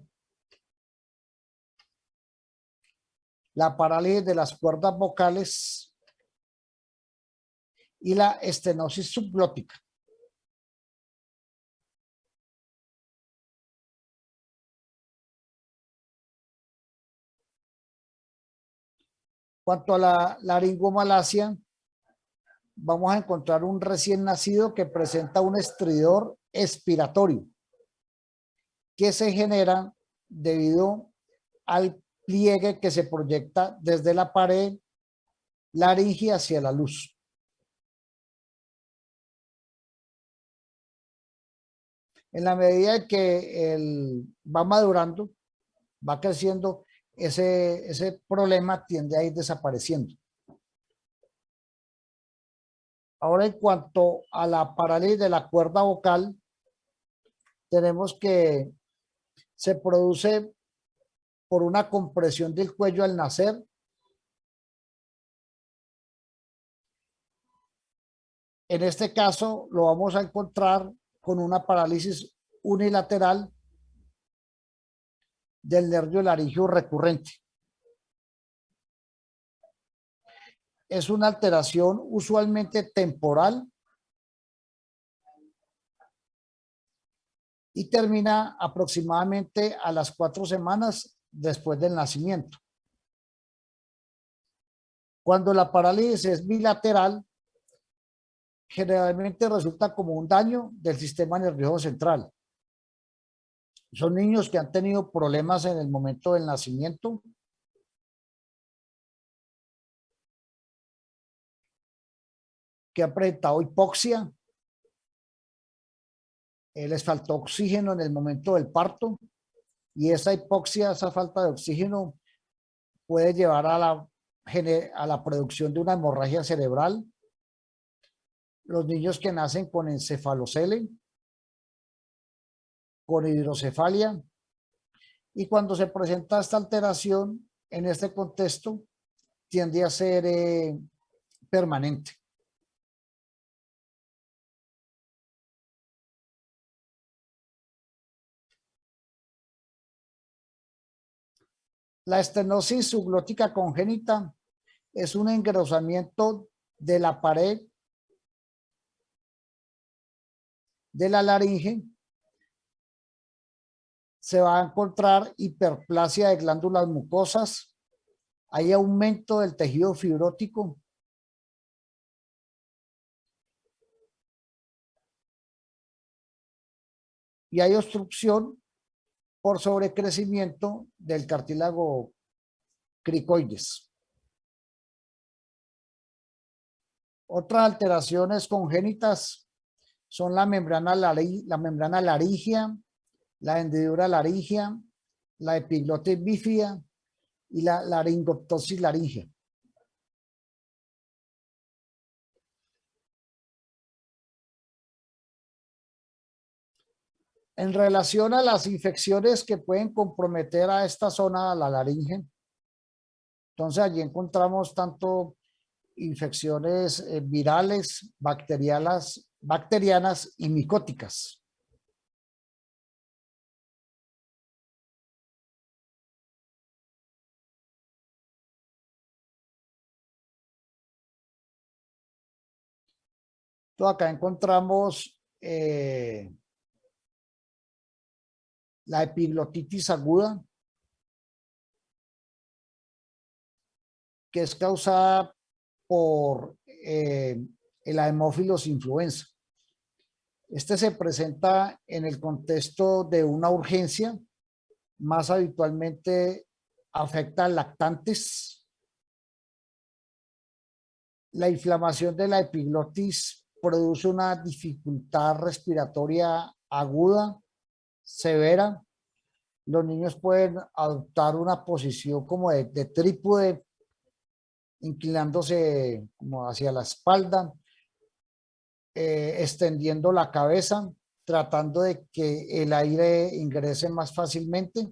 la parálisis de las cuerdas vocales y la estenosis subglótica. Cuanto a la laringomalacia, vamos a encontrar un recién nacido que presenta un estridor expiratorio que se genera debido al pliegue que se proyecta desde la pared laringe hacia la luz. En la medida que va madurando, va creciendo, ese problema tiende a ir desapareciendo. Ahora, en cuanto a la parálisis de la cuerda vocal, tenemos que se produce por una compresión del cuello al nacer, en este caso lo vamos a encontrar con una parálisis unilateral del nervio laríngeo recurrente. Es una alteración usualmente temporal y termina aproximadamente a las 4 semanas después del nacimiento. Cuando la parálisis es bilateral, generalmente resulta como un daño del sistema nervioso central. Son niños que han tenido problemas en el momento del nacimiento, que han presentado hipoxia, les faltó oxígeno en el momento del parto y esa hipoxia, esa falta de oxígeno puede llevar a la producción de una hemorragia cerebral. Los niños que nacen con encefalocele, con hidrocefalia, y cuando se presenta esta alteración en este contexto tiende a ser permanente. La estenosis subglótica congénita es un engrosamiento de la pared de la laringe. Se va a encontrar hiperplasia de glándulas mucosas, hay aumento del tejido fibrótico, y hay obstrucción por sobrecrecimiento del cartílago cricoides. Otras alteraciones congénitas son la membrana laríngea, la hendidura laríngea, la epiglotis bífida y la laringoptosis laríngea. En relación a las infecciones que pueden comprometer a esta zona, a la laringe, entonces allí encontramos tanto infecciones virales, bacterianas y micóticas. Entonces acá encontramos la epiglotitis aguda, que es causada por el Haemophilus influenza. Este se presenta en el contexto de una urgencia, más habitualmente afecta a lactantes. La inflamación de la epiglotis produce una dificultad respiratoria aguda, severa. Los niños pueden adoptar una posición como de trípode, inclinándose como hacia la espalda, extendiendo la cabeza, tratando de que el aire ingrese más fácilmente.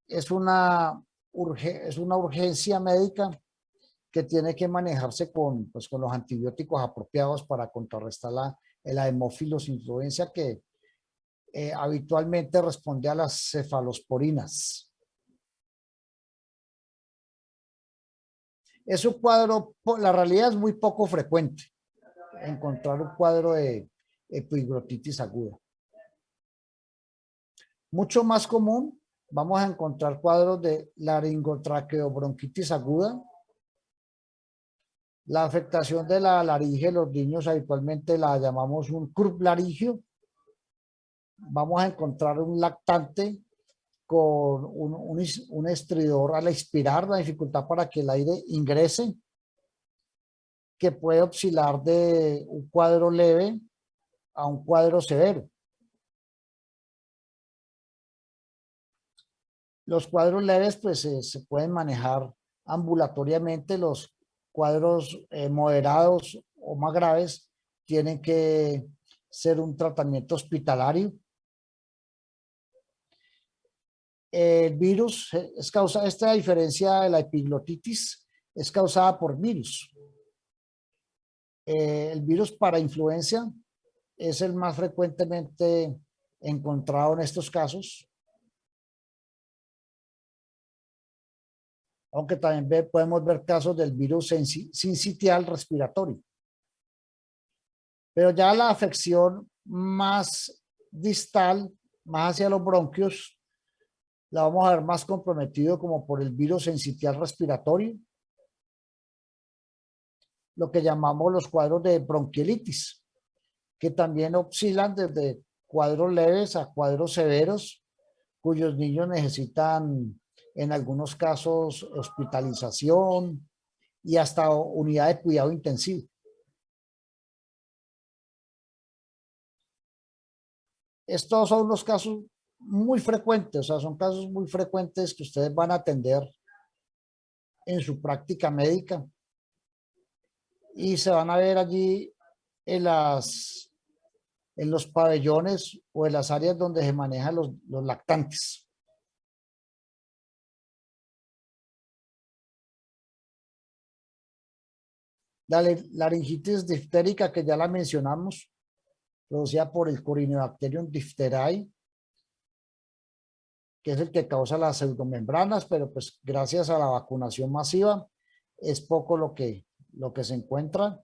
Es una urgencia médica que tiene que manejarse con los antibióticos apropiados para contrarrestar la Haemophilus influenza, que habitualmente responde a las cefalosporinas. Es un cuadro, la realidad es muy poco frecuente encontrar un cuadro de epiglotitis aguda. Mucho más común, vamos a encontrar cuadros de laringotraqueobronquitis aguda. La afectación de la laringe de los niños habitualmente la llamamos un crup laringio. Vamos a encontrar un lactante con un estridor al expirar, la dificultad para que el aire ingrese, que puede oscilar de un cuadro leve a un cuadro severo. Los cuadros leves pues se pueden manejar ambulatoriamente. Los cuadros moderados o más graves tienen que ser un tratamiento hospitalario. El virus es causada, esta diferencia de la epiglotitis es causada por virus. El virus para influenza es el más frecuentemente encontrado en estos casos. Aunque también podemos ver casos del virus sincitial respiratorio. Pero ya la afección más distal, más hacia los bronquios, la vamos a ver más comprometido como por el virus sincitial respiratorio, lo que llamamos los cuadros de bronquiolitis, que también oscilan desde cuadros leves a cuadros severos, cuyos niños necesitan en algunos casos hospitalización y hasta unidad de cuidado intensivo. Estos son los casos muy frecuentes, o sea, son casos muy frecuentes que ustedes van a atender en su práctica médica y se van a ver allí en los pabellones o en las áreas donde se manejan los lactantes. La laringitis diftérica, que ya la mencionamos, producida por el Corynebacterium diphtheriae, que es el que causa las pseudomembranas, pero pues gracias a la vacunación masiva es poco lo que se encuentra.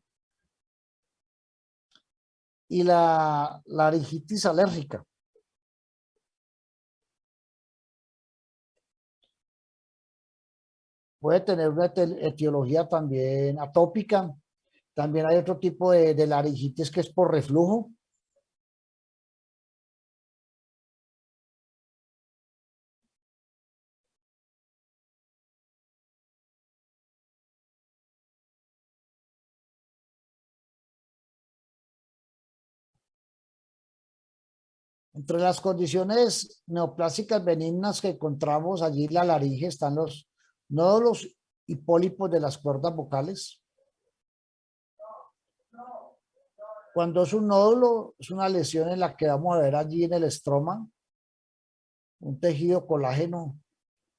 Y la laringitis alérgica. Puede tener una etiología también atópica. También hay otro tipo de laringitis que es por reflujo. Entre las condiciones neoplásicas benignas que encontramos allí en la laringe están los nódulos y pólipos de las cuerdas vocales. Cuando es un nódulo, es una lesión en la que vamos a ver allí en el estroma un tejido colágeno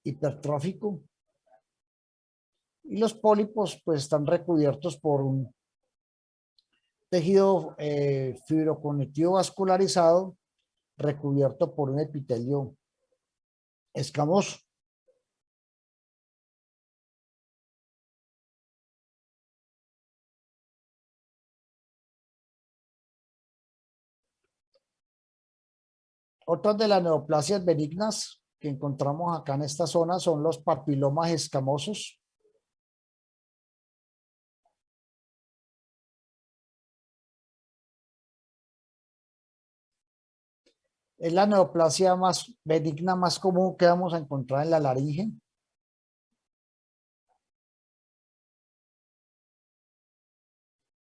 hipertrófico. Y los pólipos pues están recubiertos por un tejido fibroconectivo vascularizado recubierto por un epitelio escamoso. Otras de las neoplasias benignas que encontramos acá en esta zona son los papilomas escamosos. Es la neoplasia más benigna, más común que vamos a encontrar en la laringe.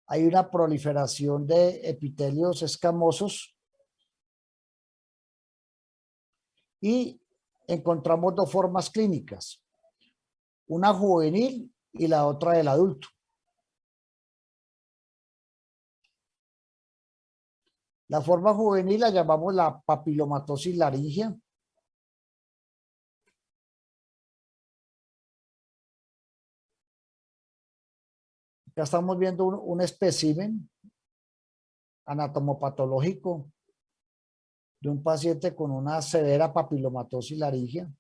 Hay una proliferación de epitelios escamosos y encontramos dos formas clínicas, una juvenil y la otra del adulto. La forma juvenil la llamamos la papilomatosis laringea. Acá estamos viendo un espécimen anatomopatológico de un paciente con una severa papilomatosis laringea.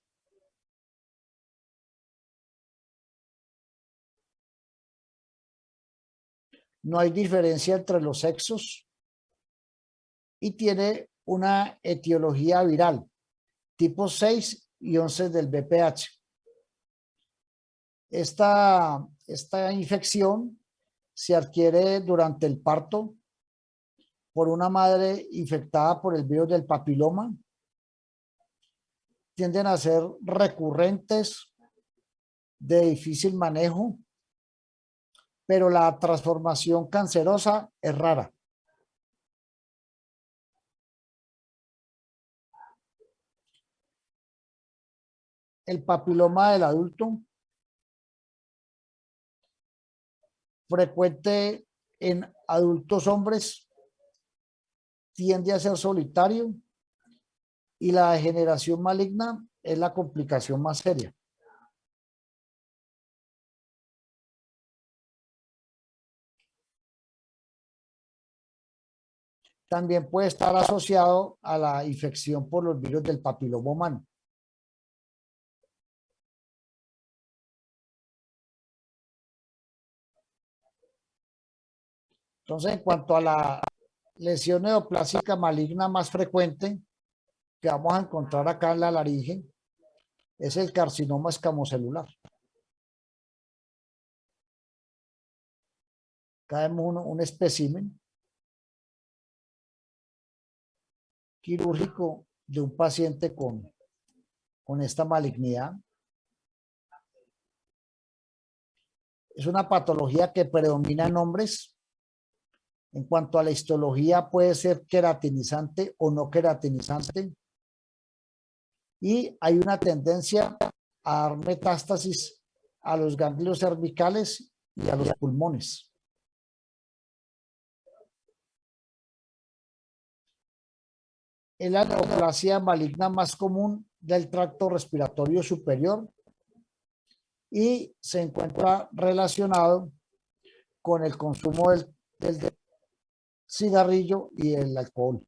No hay diferencia entre los sexos y tiene una etiología viral, tipo 6 y 11 del VPH. Esta infección se adquiere durante el parto por una madre infectada por el virus del papiloma. Tienden a ser recurrentes, de difícil manejo, pero la transformación cancerosa es rara. El papiloma del adulto, frecuente en adultos hombres, tiende a ser solitario y la degeneración maligna es la complicación más seria. También puede estar asociado a la infección por los virus del papiloma humano. Entonces, en cuanto a la lesión neoplásica maligna más frecuente que vamos a encontrar acá en la laringe, es el carcinoma escamocelular. Acá vemos un espécimen quirúrgico de un paciente con esta malignidad. Es una patología que predomina en hombres. En cuanto a la histología, puede ser queratinizante o no queratinizante. Y hay una tendencia a dar metástasis a los ganglios cervicales y a los pulmones. Es la neoplasia maligna más común del tracto respiratorio superior y se encuentra relacionado con el consumo del cigarrillo y el alcohol.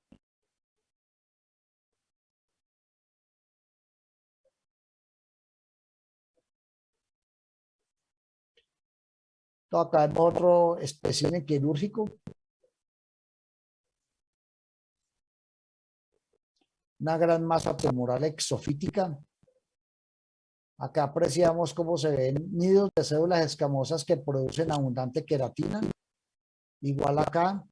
Acá vemos otro espécimen quirúrgico. Una gran masa tumoral exofítica. Acá apreciamos cómo se ven nidos de células escamosas que producen abundante queratina. Igual acá,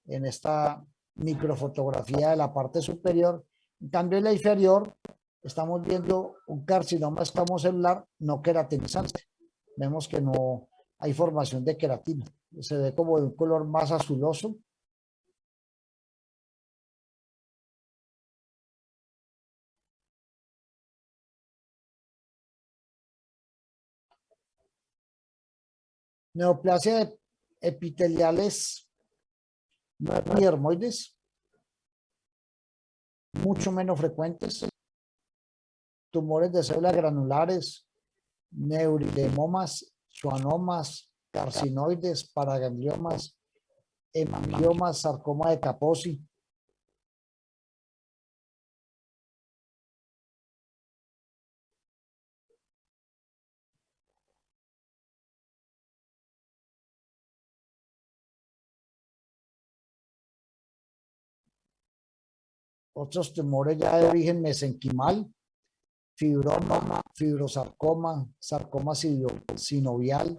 en esta microfotografía de la parte superior. En cambio, en la inferior, estamos viendo un carcinoma escamocelular no queratinizante. Vemos que no hay formación de queratina. Se ve como de un color más azuloso. Neoplasia epiteliales no epidermoides, mucho menos frecuentes. Tumores de células granulares, neurilemomas, schwannomas, carcinoides, paragangliomas, hemangiomas, sarcoma de Kaposi. Otros tumores ya de origen mesenquimal, fibroma, fibrosarcoma, sarcoma sinovial,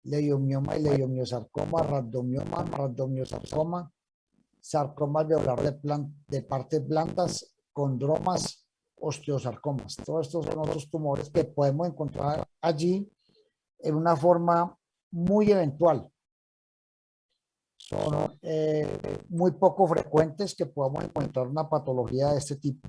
leiomioma y leiomiosarcoma, rhabdomioma, rhabdomiosarcoma, sarcoma alveolar de partes blandas, condromas, osteosarcomas. Todos estos son otros tumores que podemos encontrar allí en una forma muy eventual. Son muy poco frecuentes que podamos encontrar una patología de este tipo.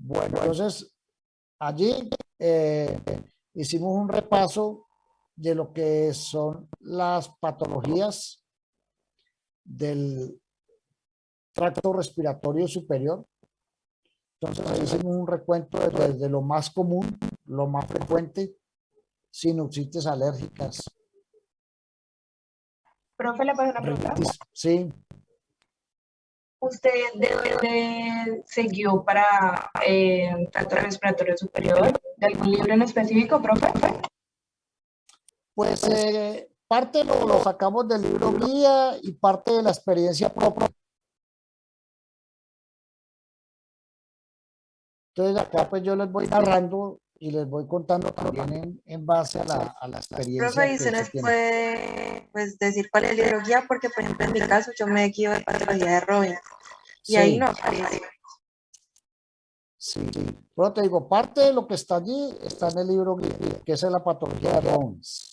Bueno, entonces allí hicimos un repaso de lo que son las patologías del tracto respiratorio superior. Entonces hicimos un recuento desde lo más común, lo más frecuente, sinusitis alérgicas. Profe, ¿le puedo hacer una pregunta? Sí, ¿Usted de dónde siguió para tracto respiratorio superior? ¿De algún libro en específico, profe? pues parte lo sacamos del libro guía y parte de la experiencia propia. Entonces acá pues yo les voy narrando y les voy contando también en base a la experiencia Profe, ¿y que usted se nos tiene. puede pues, decir cuál es el libro guía? Porque, por ejemplo, en mi caso, yo me guío de patología de Robin y ahí Sí, no aparece. sí. Pero te digo, parte de lo que está allí está en el libro guía, que es la patología de Bones.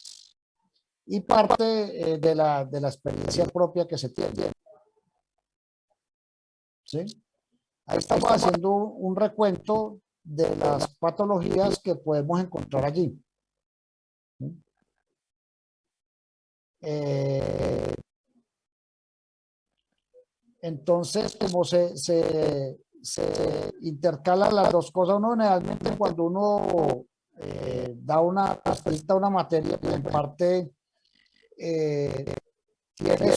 Y parte de la experiencia propia que se tiene. ¿Sí? Ahí estamos haciendo un recuento de las patologías que podemos encontrar allí. ¿Sí? Entonces, como se intercalan las dos cosas, uno generalmente cuando uno dicta una materia, pues en parte tiene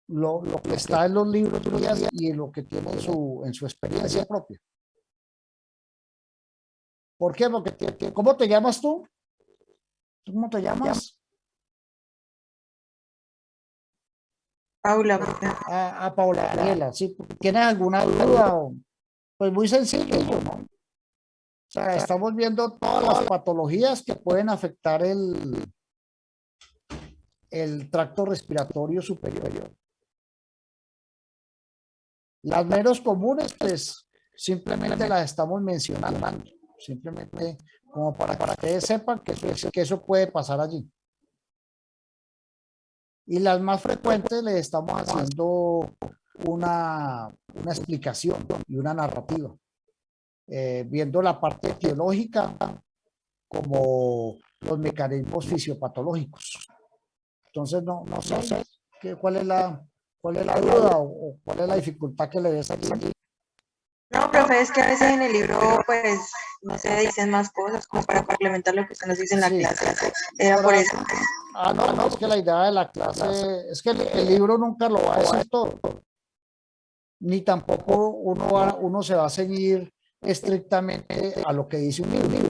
lo que está en los libros y lo que tiene en su experiencia propia. ¿Por qué? Porque, ¿cómo te llamas tú? ¿Cómo te llamas? Paula, profe. A Paula Daniela, ¿sí? ¿Tienes alguna duda? Pues muy sencillo, ¿no? O sea, estamos viendo todas las patologías que pueden afectar el tracto respiratorio superior. Las menos comunes, pues simplemente las estamos mencionando, simplemente como para que ustedes sepan que eso puede pasar allí. Y las más frecuentes le estamos haciendo una explicación y una narrativa, viendo la parte etiológica como los mecanismos fisiopatológicos. Entonces, no sé cuál es la duda o cuál es la dificultad que le ves aquí. No, profe, es que a veces en el libro, pues, no se dicen más cosas como para complementar lo que usted nos dice en la Sí. clase. Era por eso. No, es que la idea de la clase es que el libro nunca lo va a decir todo, ni tampoco uno se va a ceñir estrictamente a lo que dice un libro.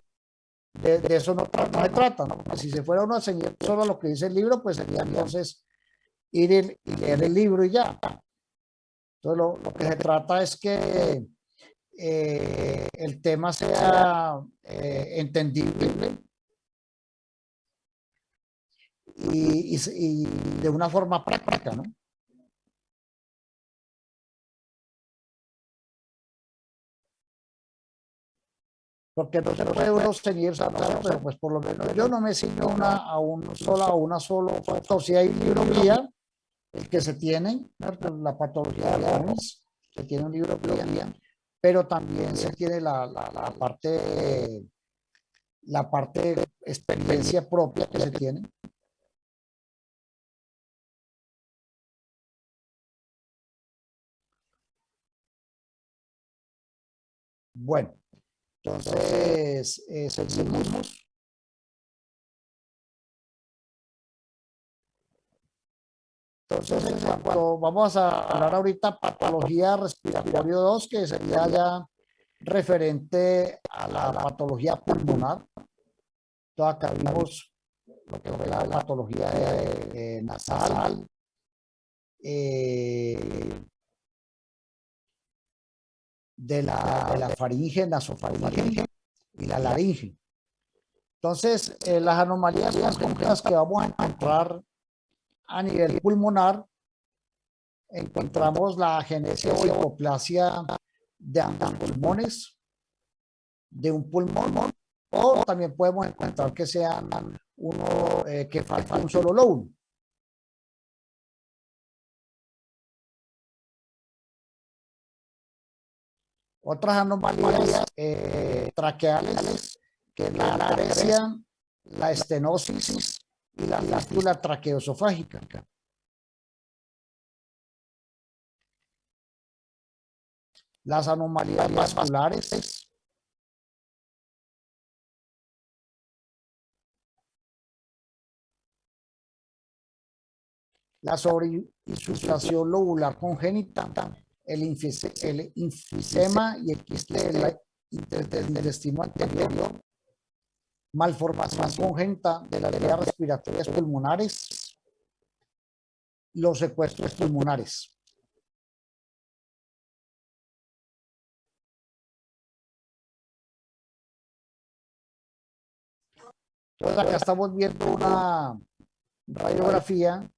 De eso no se trata, ¿no? Porque si se fuera uno a ceñir solo a lo que dice el libro, pues sería entonces ir y leer el libro y ya. Entonces lo que se trata es que el tema sea entendible y de una forma práctica, ¿no? Porque no se puede uno ceñir, pero pues por lo menos yo no me ciño a una sola foto. Si hay un libro guía, el que se tiene, la patología de Bones, se tiene un libro guía, pero también se tiene la parte experiencia propia que se tiene. Bueno, entonces seguimos. Entonces, cuando vamos a hablar ahorita patología respiratorio 2, que sería ya referente a la patología pulmonar. Entonces, acá vimos lo que fue la patología nasal, de la faringe, nasofaringe y la laringe. Entonces, las anomalías congénitas que vamos a encontrar a nivel pulmonar, encontramos la agenesia o hipoplasia de ambos pulmones, de un pulmón, o también podemos encontrar que sean uno que falta un solo lóbulo. Otras anomalías traqueales, que es la atresia, la estenosis y la fístula traqueoesofágica. Las anomalías vasculares, la sobreinsuflación lobular congénita, el enfisema y el quiste del intestino anterior, malformación congénita de las vías respiratorias pulmonares, los secuestros pulmonares. Entonces acá estamos viendo una radiografía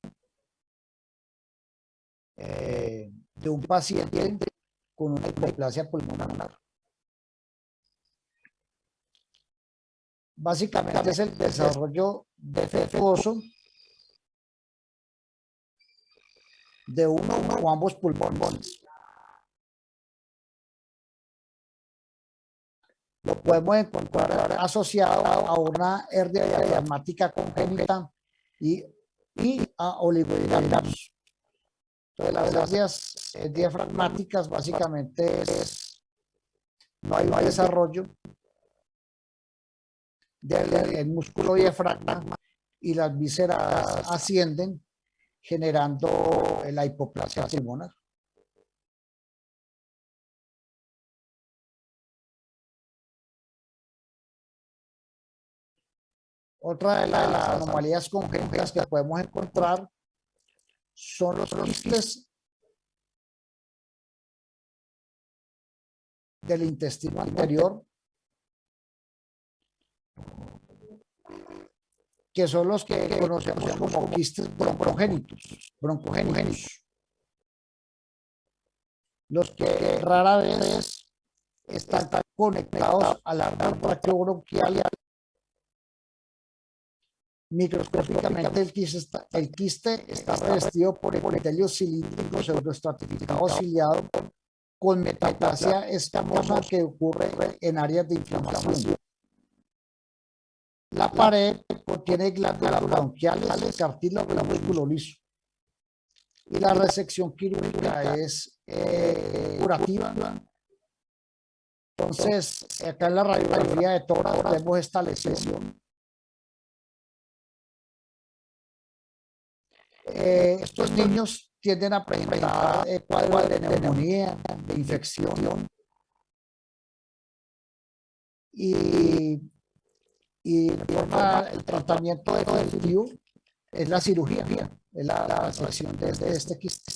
de un paciente con una hipoplasia pulmonar. Básicamente es el desarrollo defectuoso de uno o ambos pulmones. Lo podemos encontrar asociado a una hernia diafragmática congénita y a oligohidramnios. Entonces, las hernias diafragmáticas básicamente no hay un desarrollo del músculo diafragma y las vísceras ascienden generando la hipoplasia pulmonar. Otra de las anomalías congénitas que podemos encontrar son los quistes del intestino anterior, que son los que conocemos como quistes broncogénitos, los que rara vez están conectados al árbol traqueobronquial. Microscópicamente el quiste está revestido por epitelio cilíndrico pseudoestratificado ciliado con metaplasia escamosa que ocurre en áreas de inflamación. La pared contiene glándulas bronquiales, cartílago y músculo liso. Y la resección quirúrgica es curativa. Entonces, acá en la radiografía de tórax vemos esta lesión. Estos niños tienden a presentar cuadros de neumonía, de infección y el tratamiento definitivo es la cirugía, es la sección de este quiste.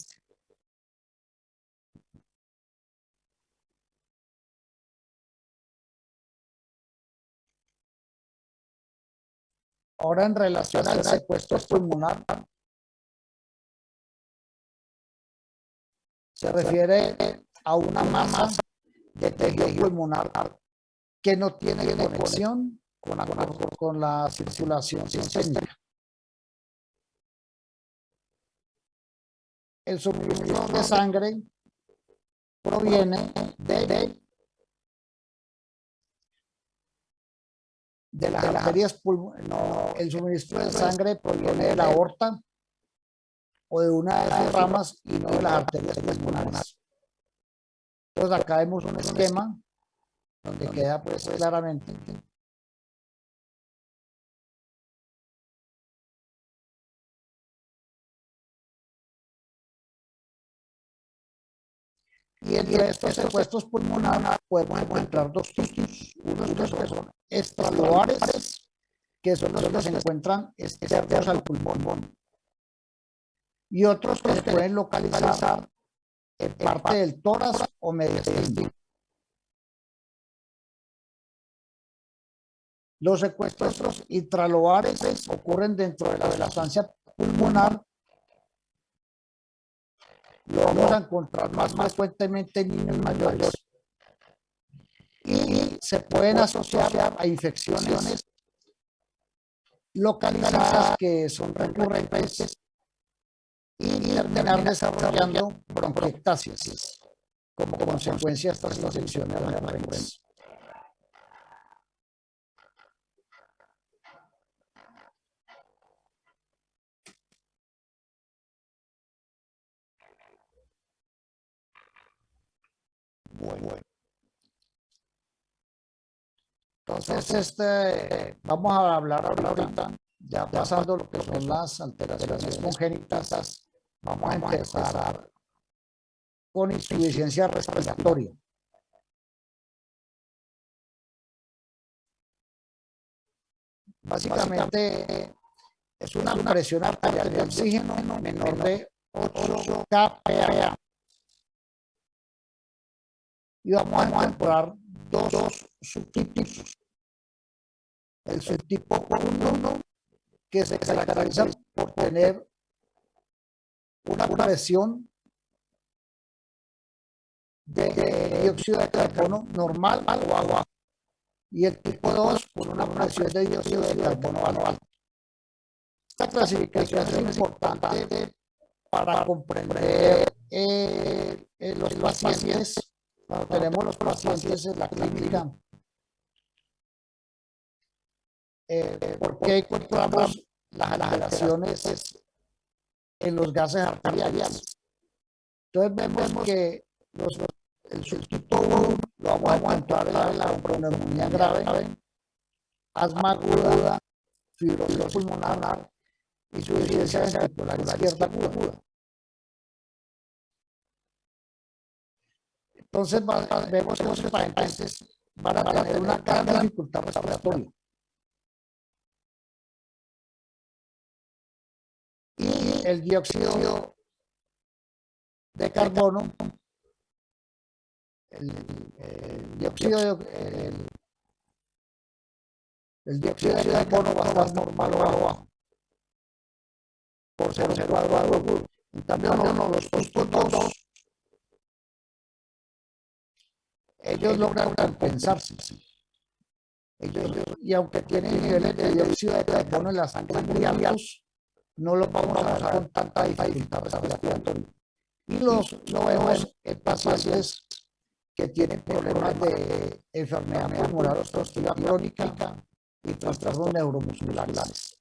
Ahora, en relación al secuestro pulmonar, se refiere a una masa de tejido pulmonar que no tiene conexión con la circulación sistémica. El suministro de sangre proviene de las arterias pulmonares. El suministro de sangre proviene de la aorta o de una de sus ramas y no de las arterias pulmonares. Entonces acá vemos un esquema donde queda pues claramente y entre estos secuestros pulmonares podemos encontrar dos tipos, unos que son extralobares, que son los que se encuentran externos al pulmón, y otros que se pueden localizar en parte del tórax o mediastino. Los secuestros intralobales ocurren dentro de la sustancia pulmonar. Lo vamos a encontrar más frecuentemente en niños mayores. Y se pueden asociar a infecciones localizadas que son recurrentes y terminar desarrollando bronquiectasias como consecuencia de estas infecciones recurrentes. Bueno. Entonces, vamos a hablar ahorita, ya pasando lo que son las alteraciones congénitas, vamos a empezar con insuficiencia respiratoria. Básicamente, es una presión arterial de oxígeno menor de 8 kPa. Y vamos a encontrar dos subtipos. El subtipo 1, que se caracteriza por tener una presión de dióxido de carbono normal o baja. Y el tipo 2 por una presión de dióxido de carbono alta. Esta clasificación es importante para comprender los pacientes. Cuando tenemos los pacientes en la clínica, porque encontramos las alteraciones en los gases arteriales. Entonces vemos que el subtipo 1 lo vamos a encontrar en la bronconeumonía grave, asma aguda, fibrosis pulmonar y insuficiencia ventricular izquierda aguda. Entonces vemos que los pacientes van a tener una gran dificultad respiratoria. Y el dióxido de carbono, el dióxido de carbono va a estar normal o bajo por ser un cuadro agudo. En cambio, los tipos 2, ellos logran compensarse. Y aunque tienen niveles de dióxido de carbono en la sangre muy altos, no los vamos a ver con tanta dificultad respiratoria. Y lo vemos en pacientes que tienen problemas de enfermedad pulmonar obstructiva crónica y trastornos neuromusculares.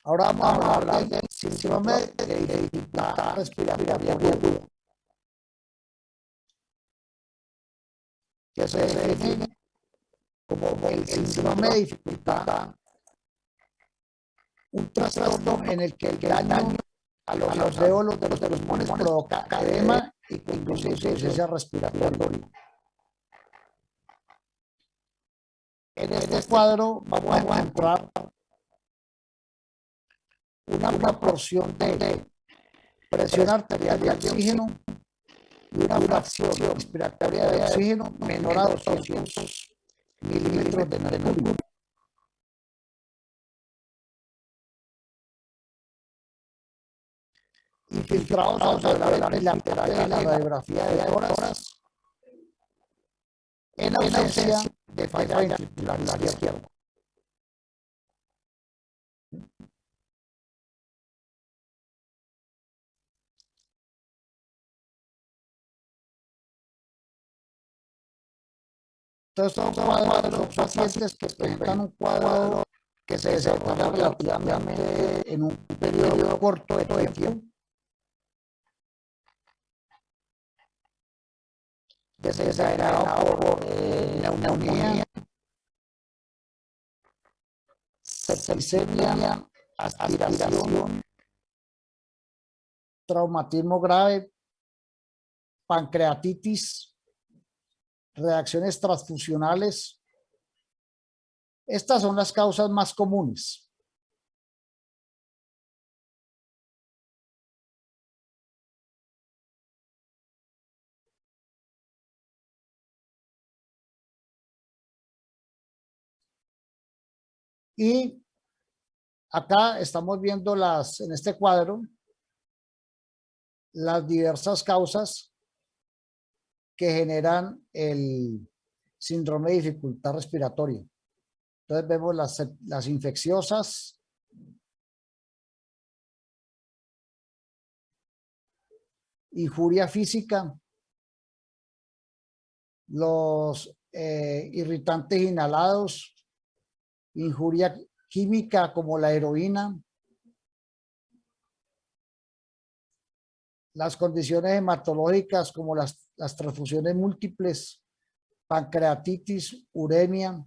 Ahora vamos a hablar del síndrome de dificultad respiratoria aguda, que se define como el síndrome de dificultad, un trastorno en el que el daño a los alvéolos de los pulmones provoca edema y conduce a insuficiencia respiratoria. En este cuadro vamos a encontrar una porción de presión arterial de oxígeno y una fracción respiratoria de oxígeno menor a 200 milímetros de mercurio. Infiltrados audiovisuales laterales de la radiografía de tórax en ausencia de falla ventricular izquierda. Entonces son pacientes que presentan un cuadro que se desarrolla relativamente en un periodo corto de tiempo. Desagrado por neumonía, septicemia, aspiración, traumatismo grave, pancreatitis, reacciones transfusionales. Estas son las causas más comunes. Y acá estamos viendo en este cuadro, las diversas causas que generan el síndrome de dificultad respiratoria. Entonces vemos las infecciosas, injuria física, los irritantes inhalados, injuria química como la heroína, las condiciones hematológicas como las transfusiones múltiples, pancreatitis, uremia,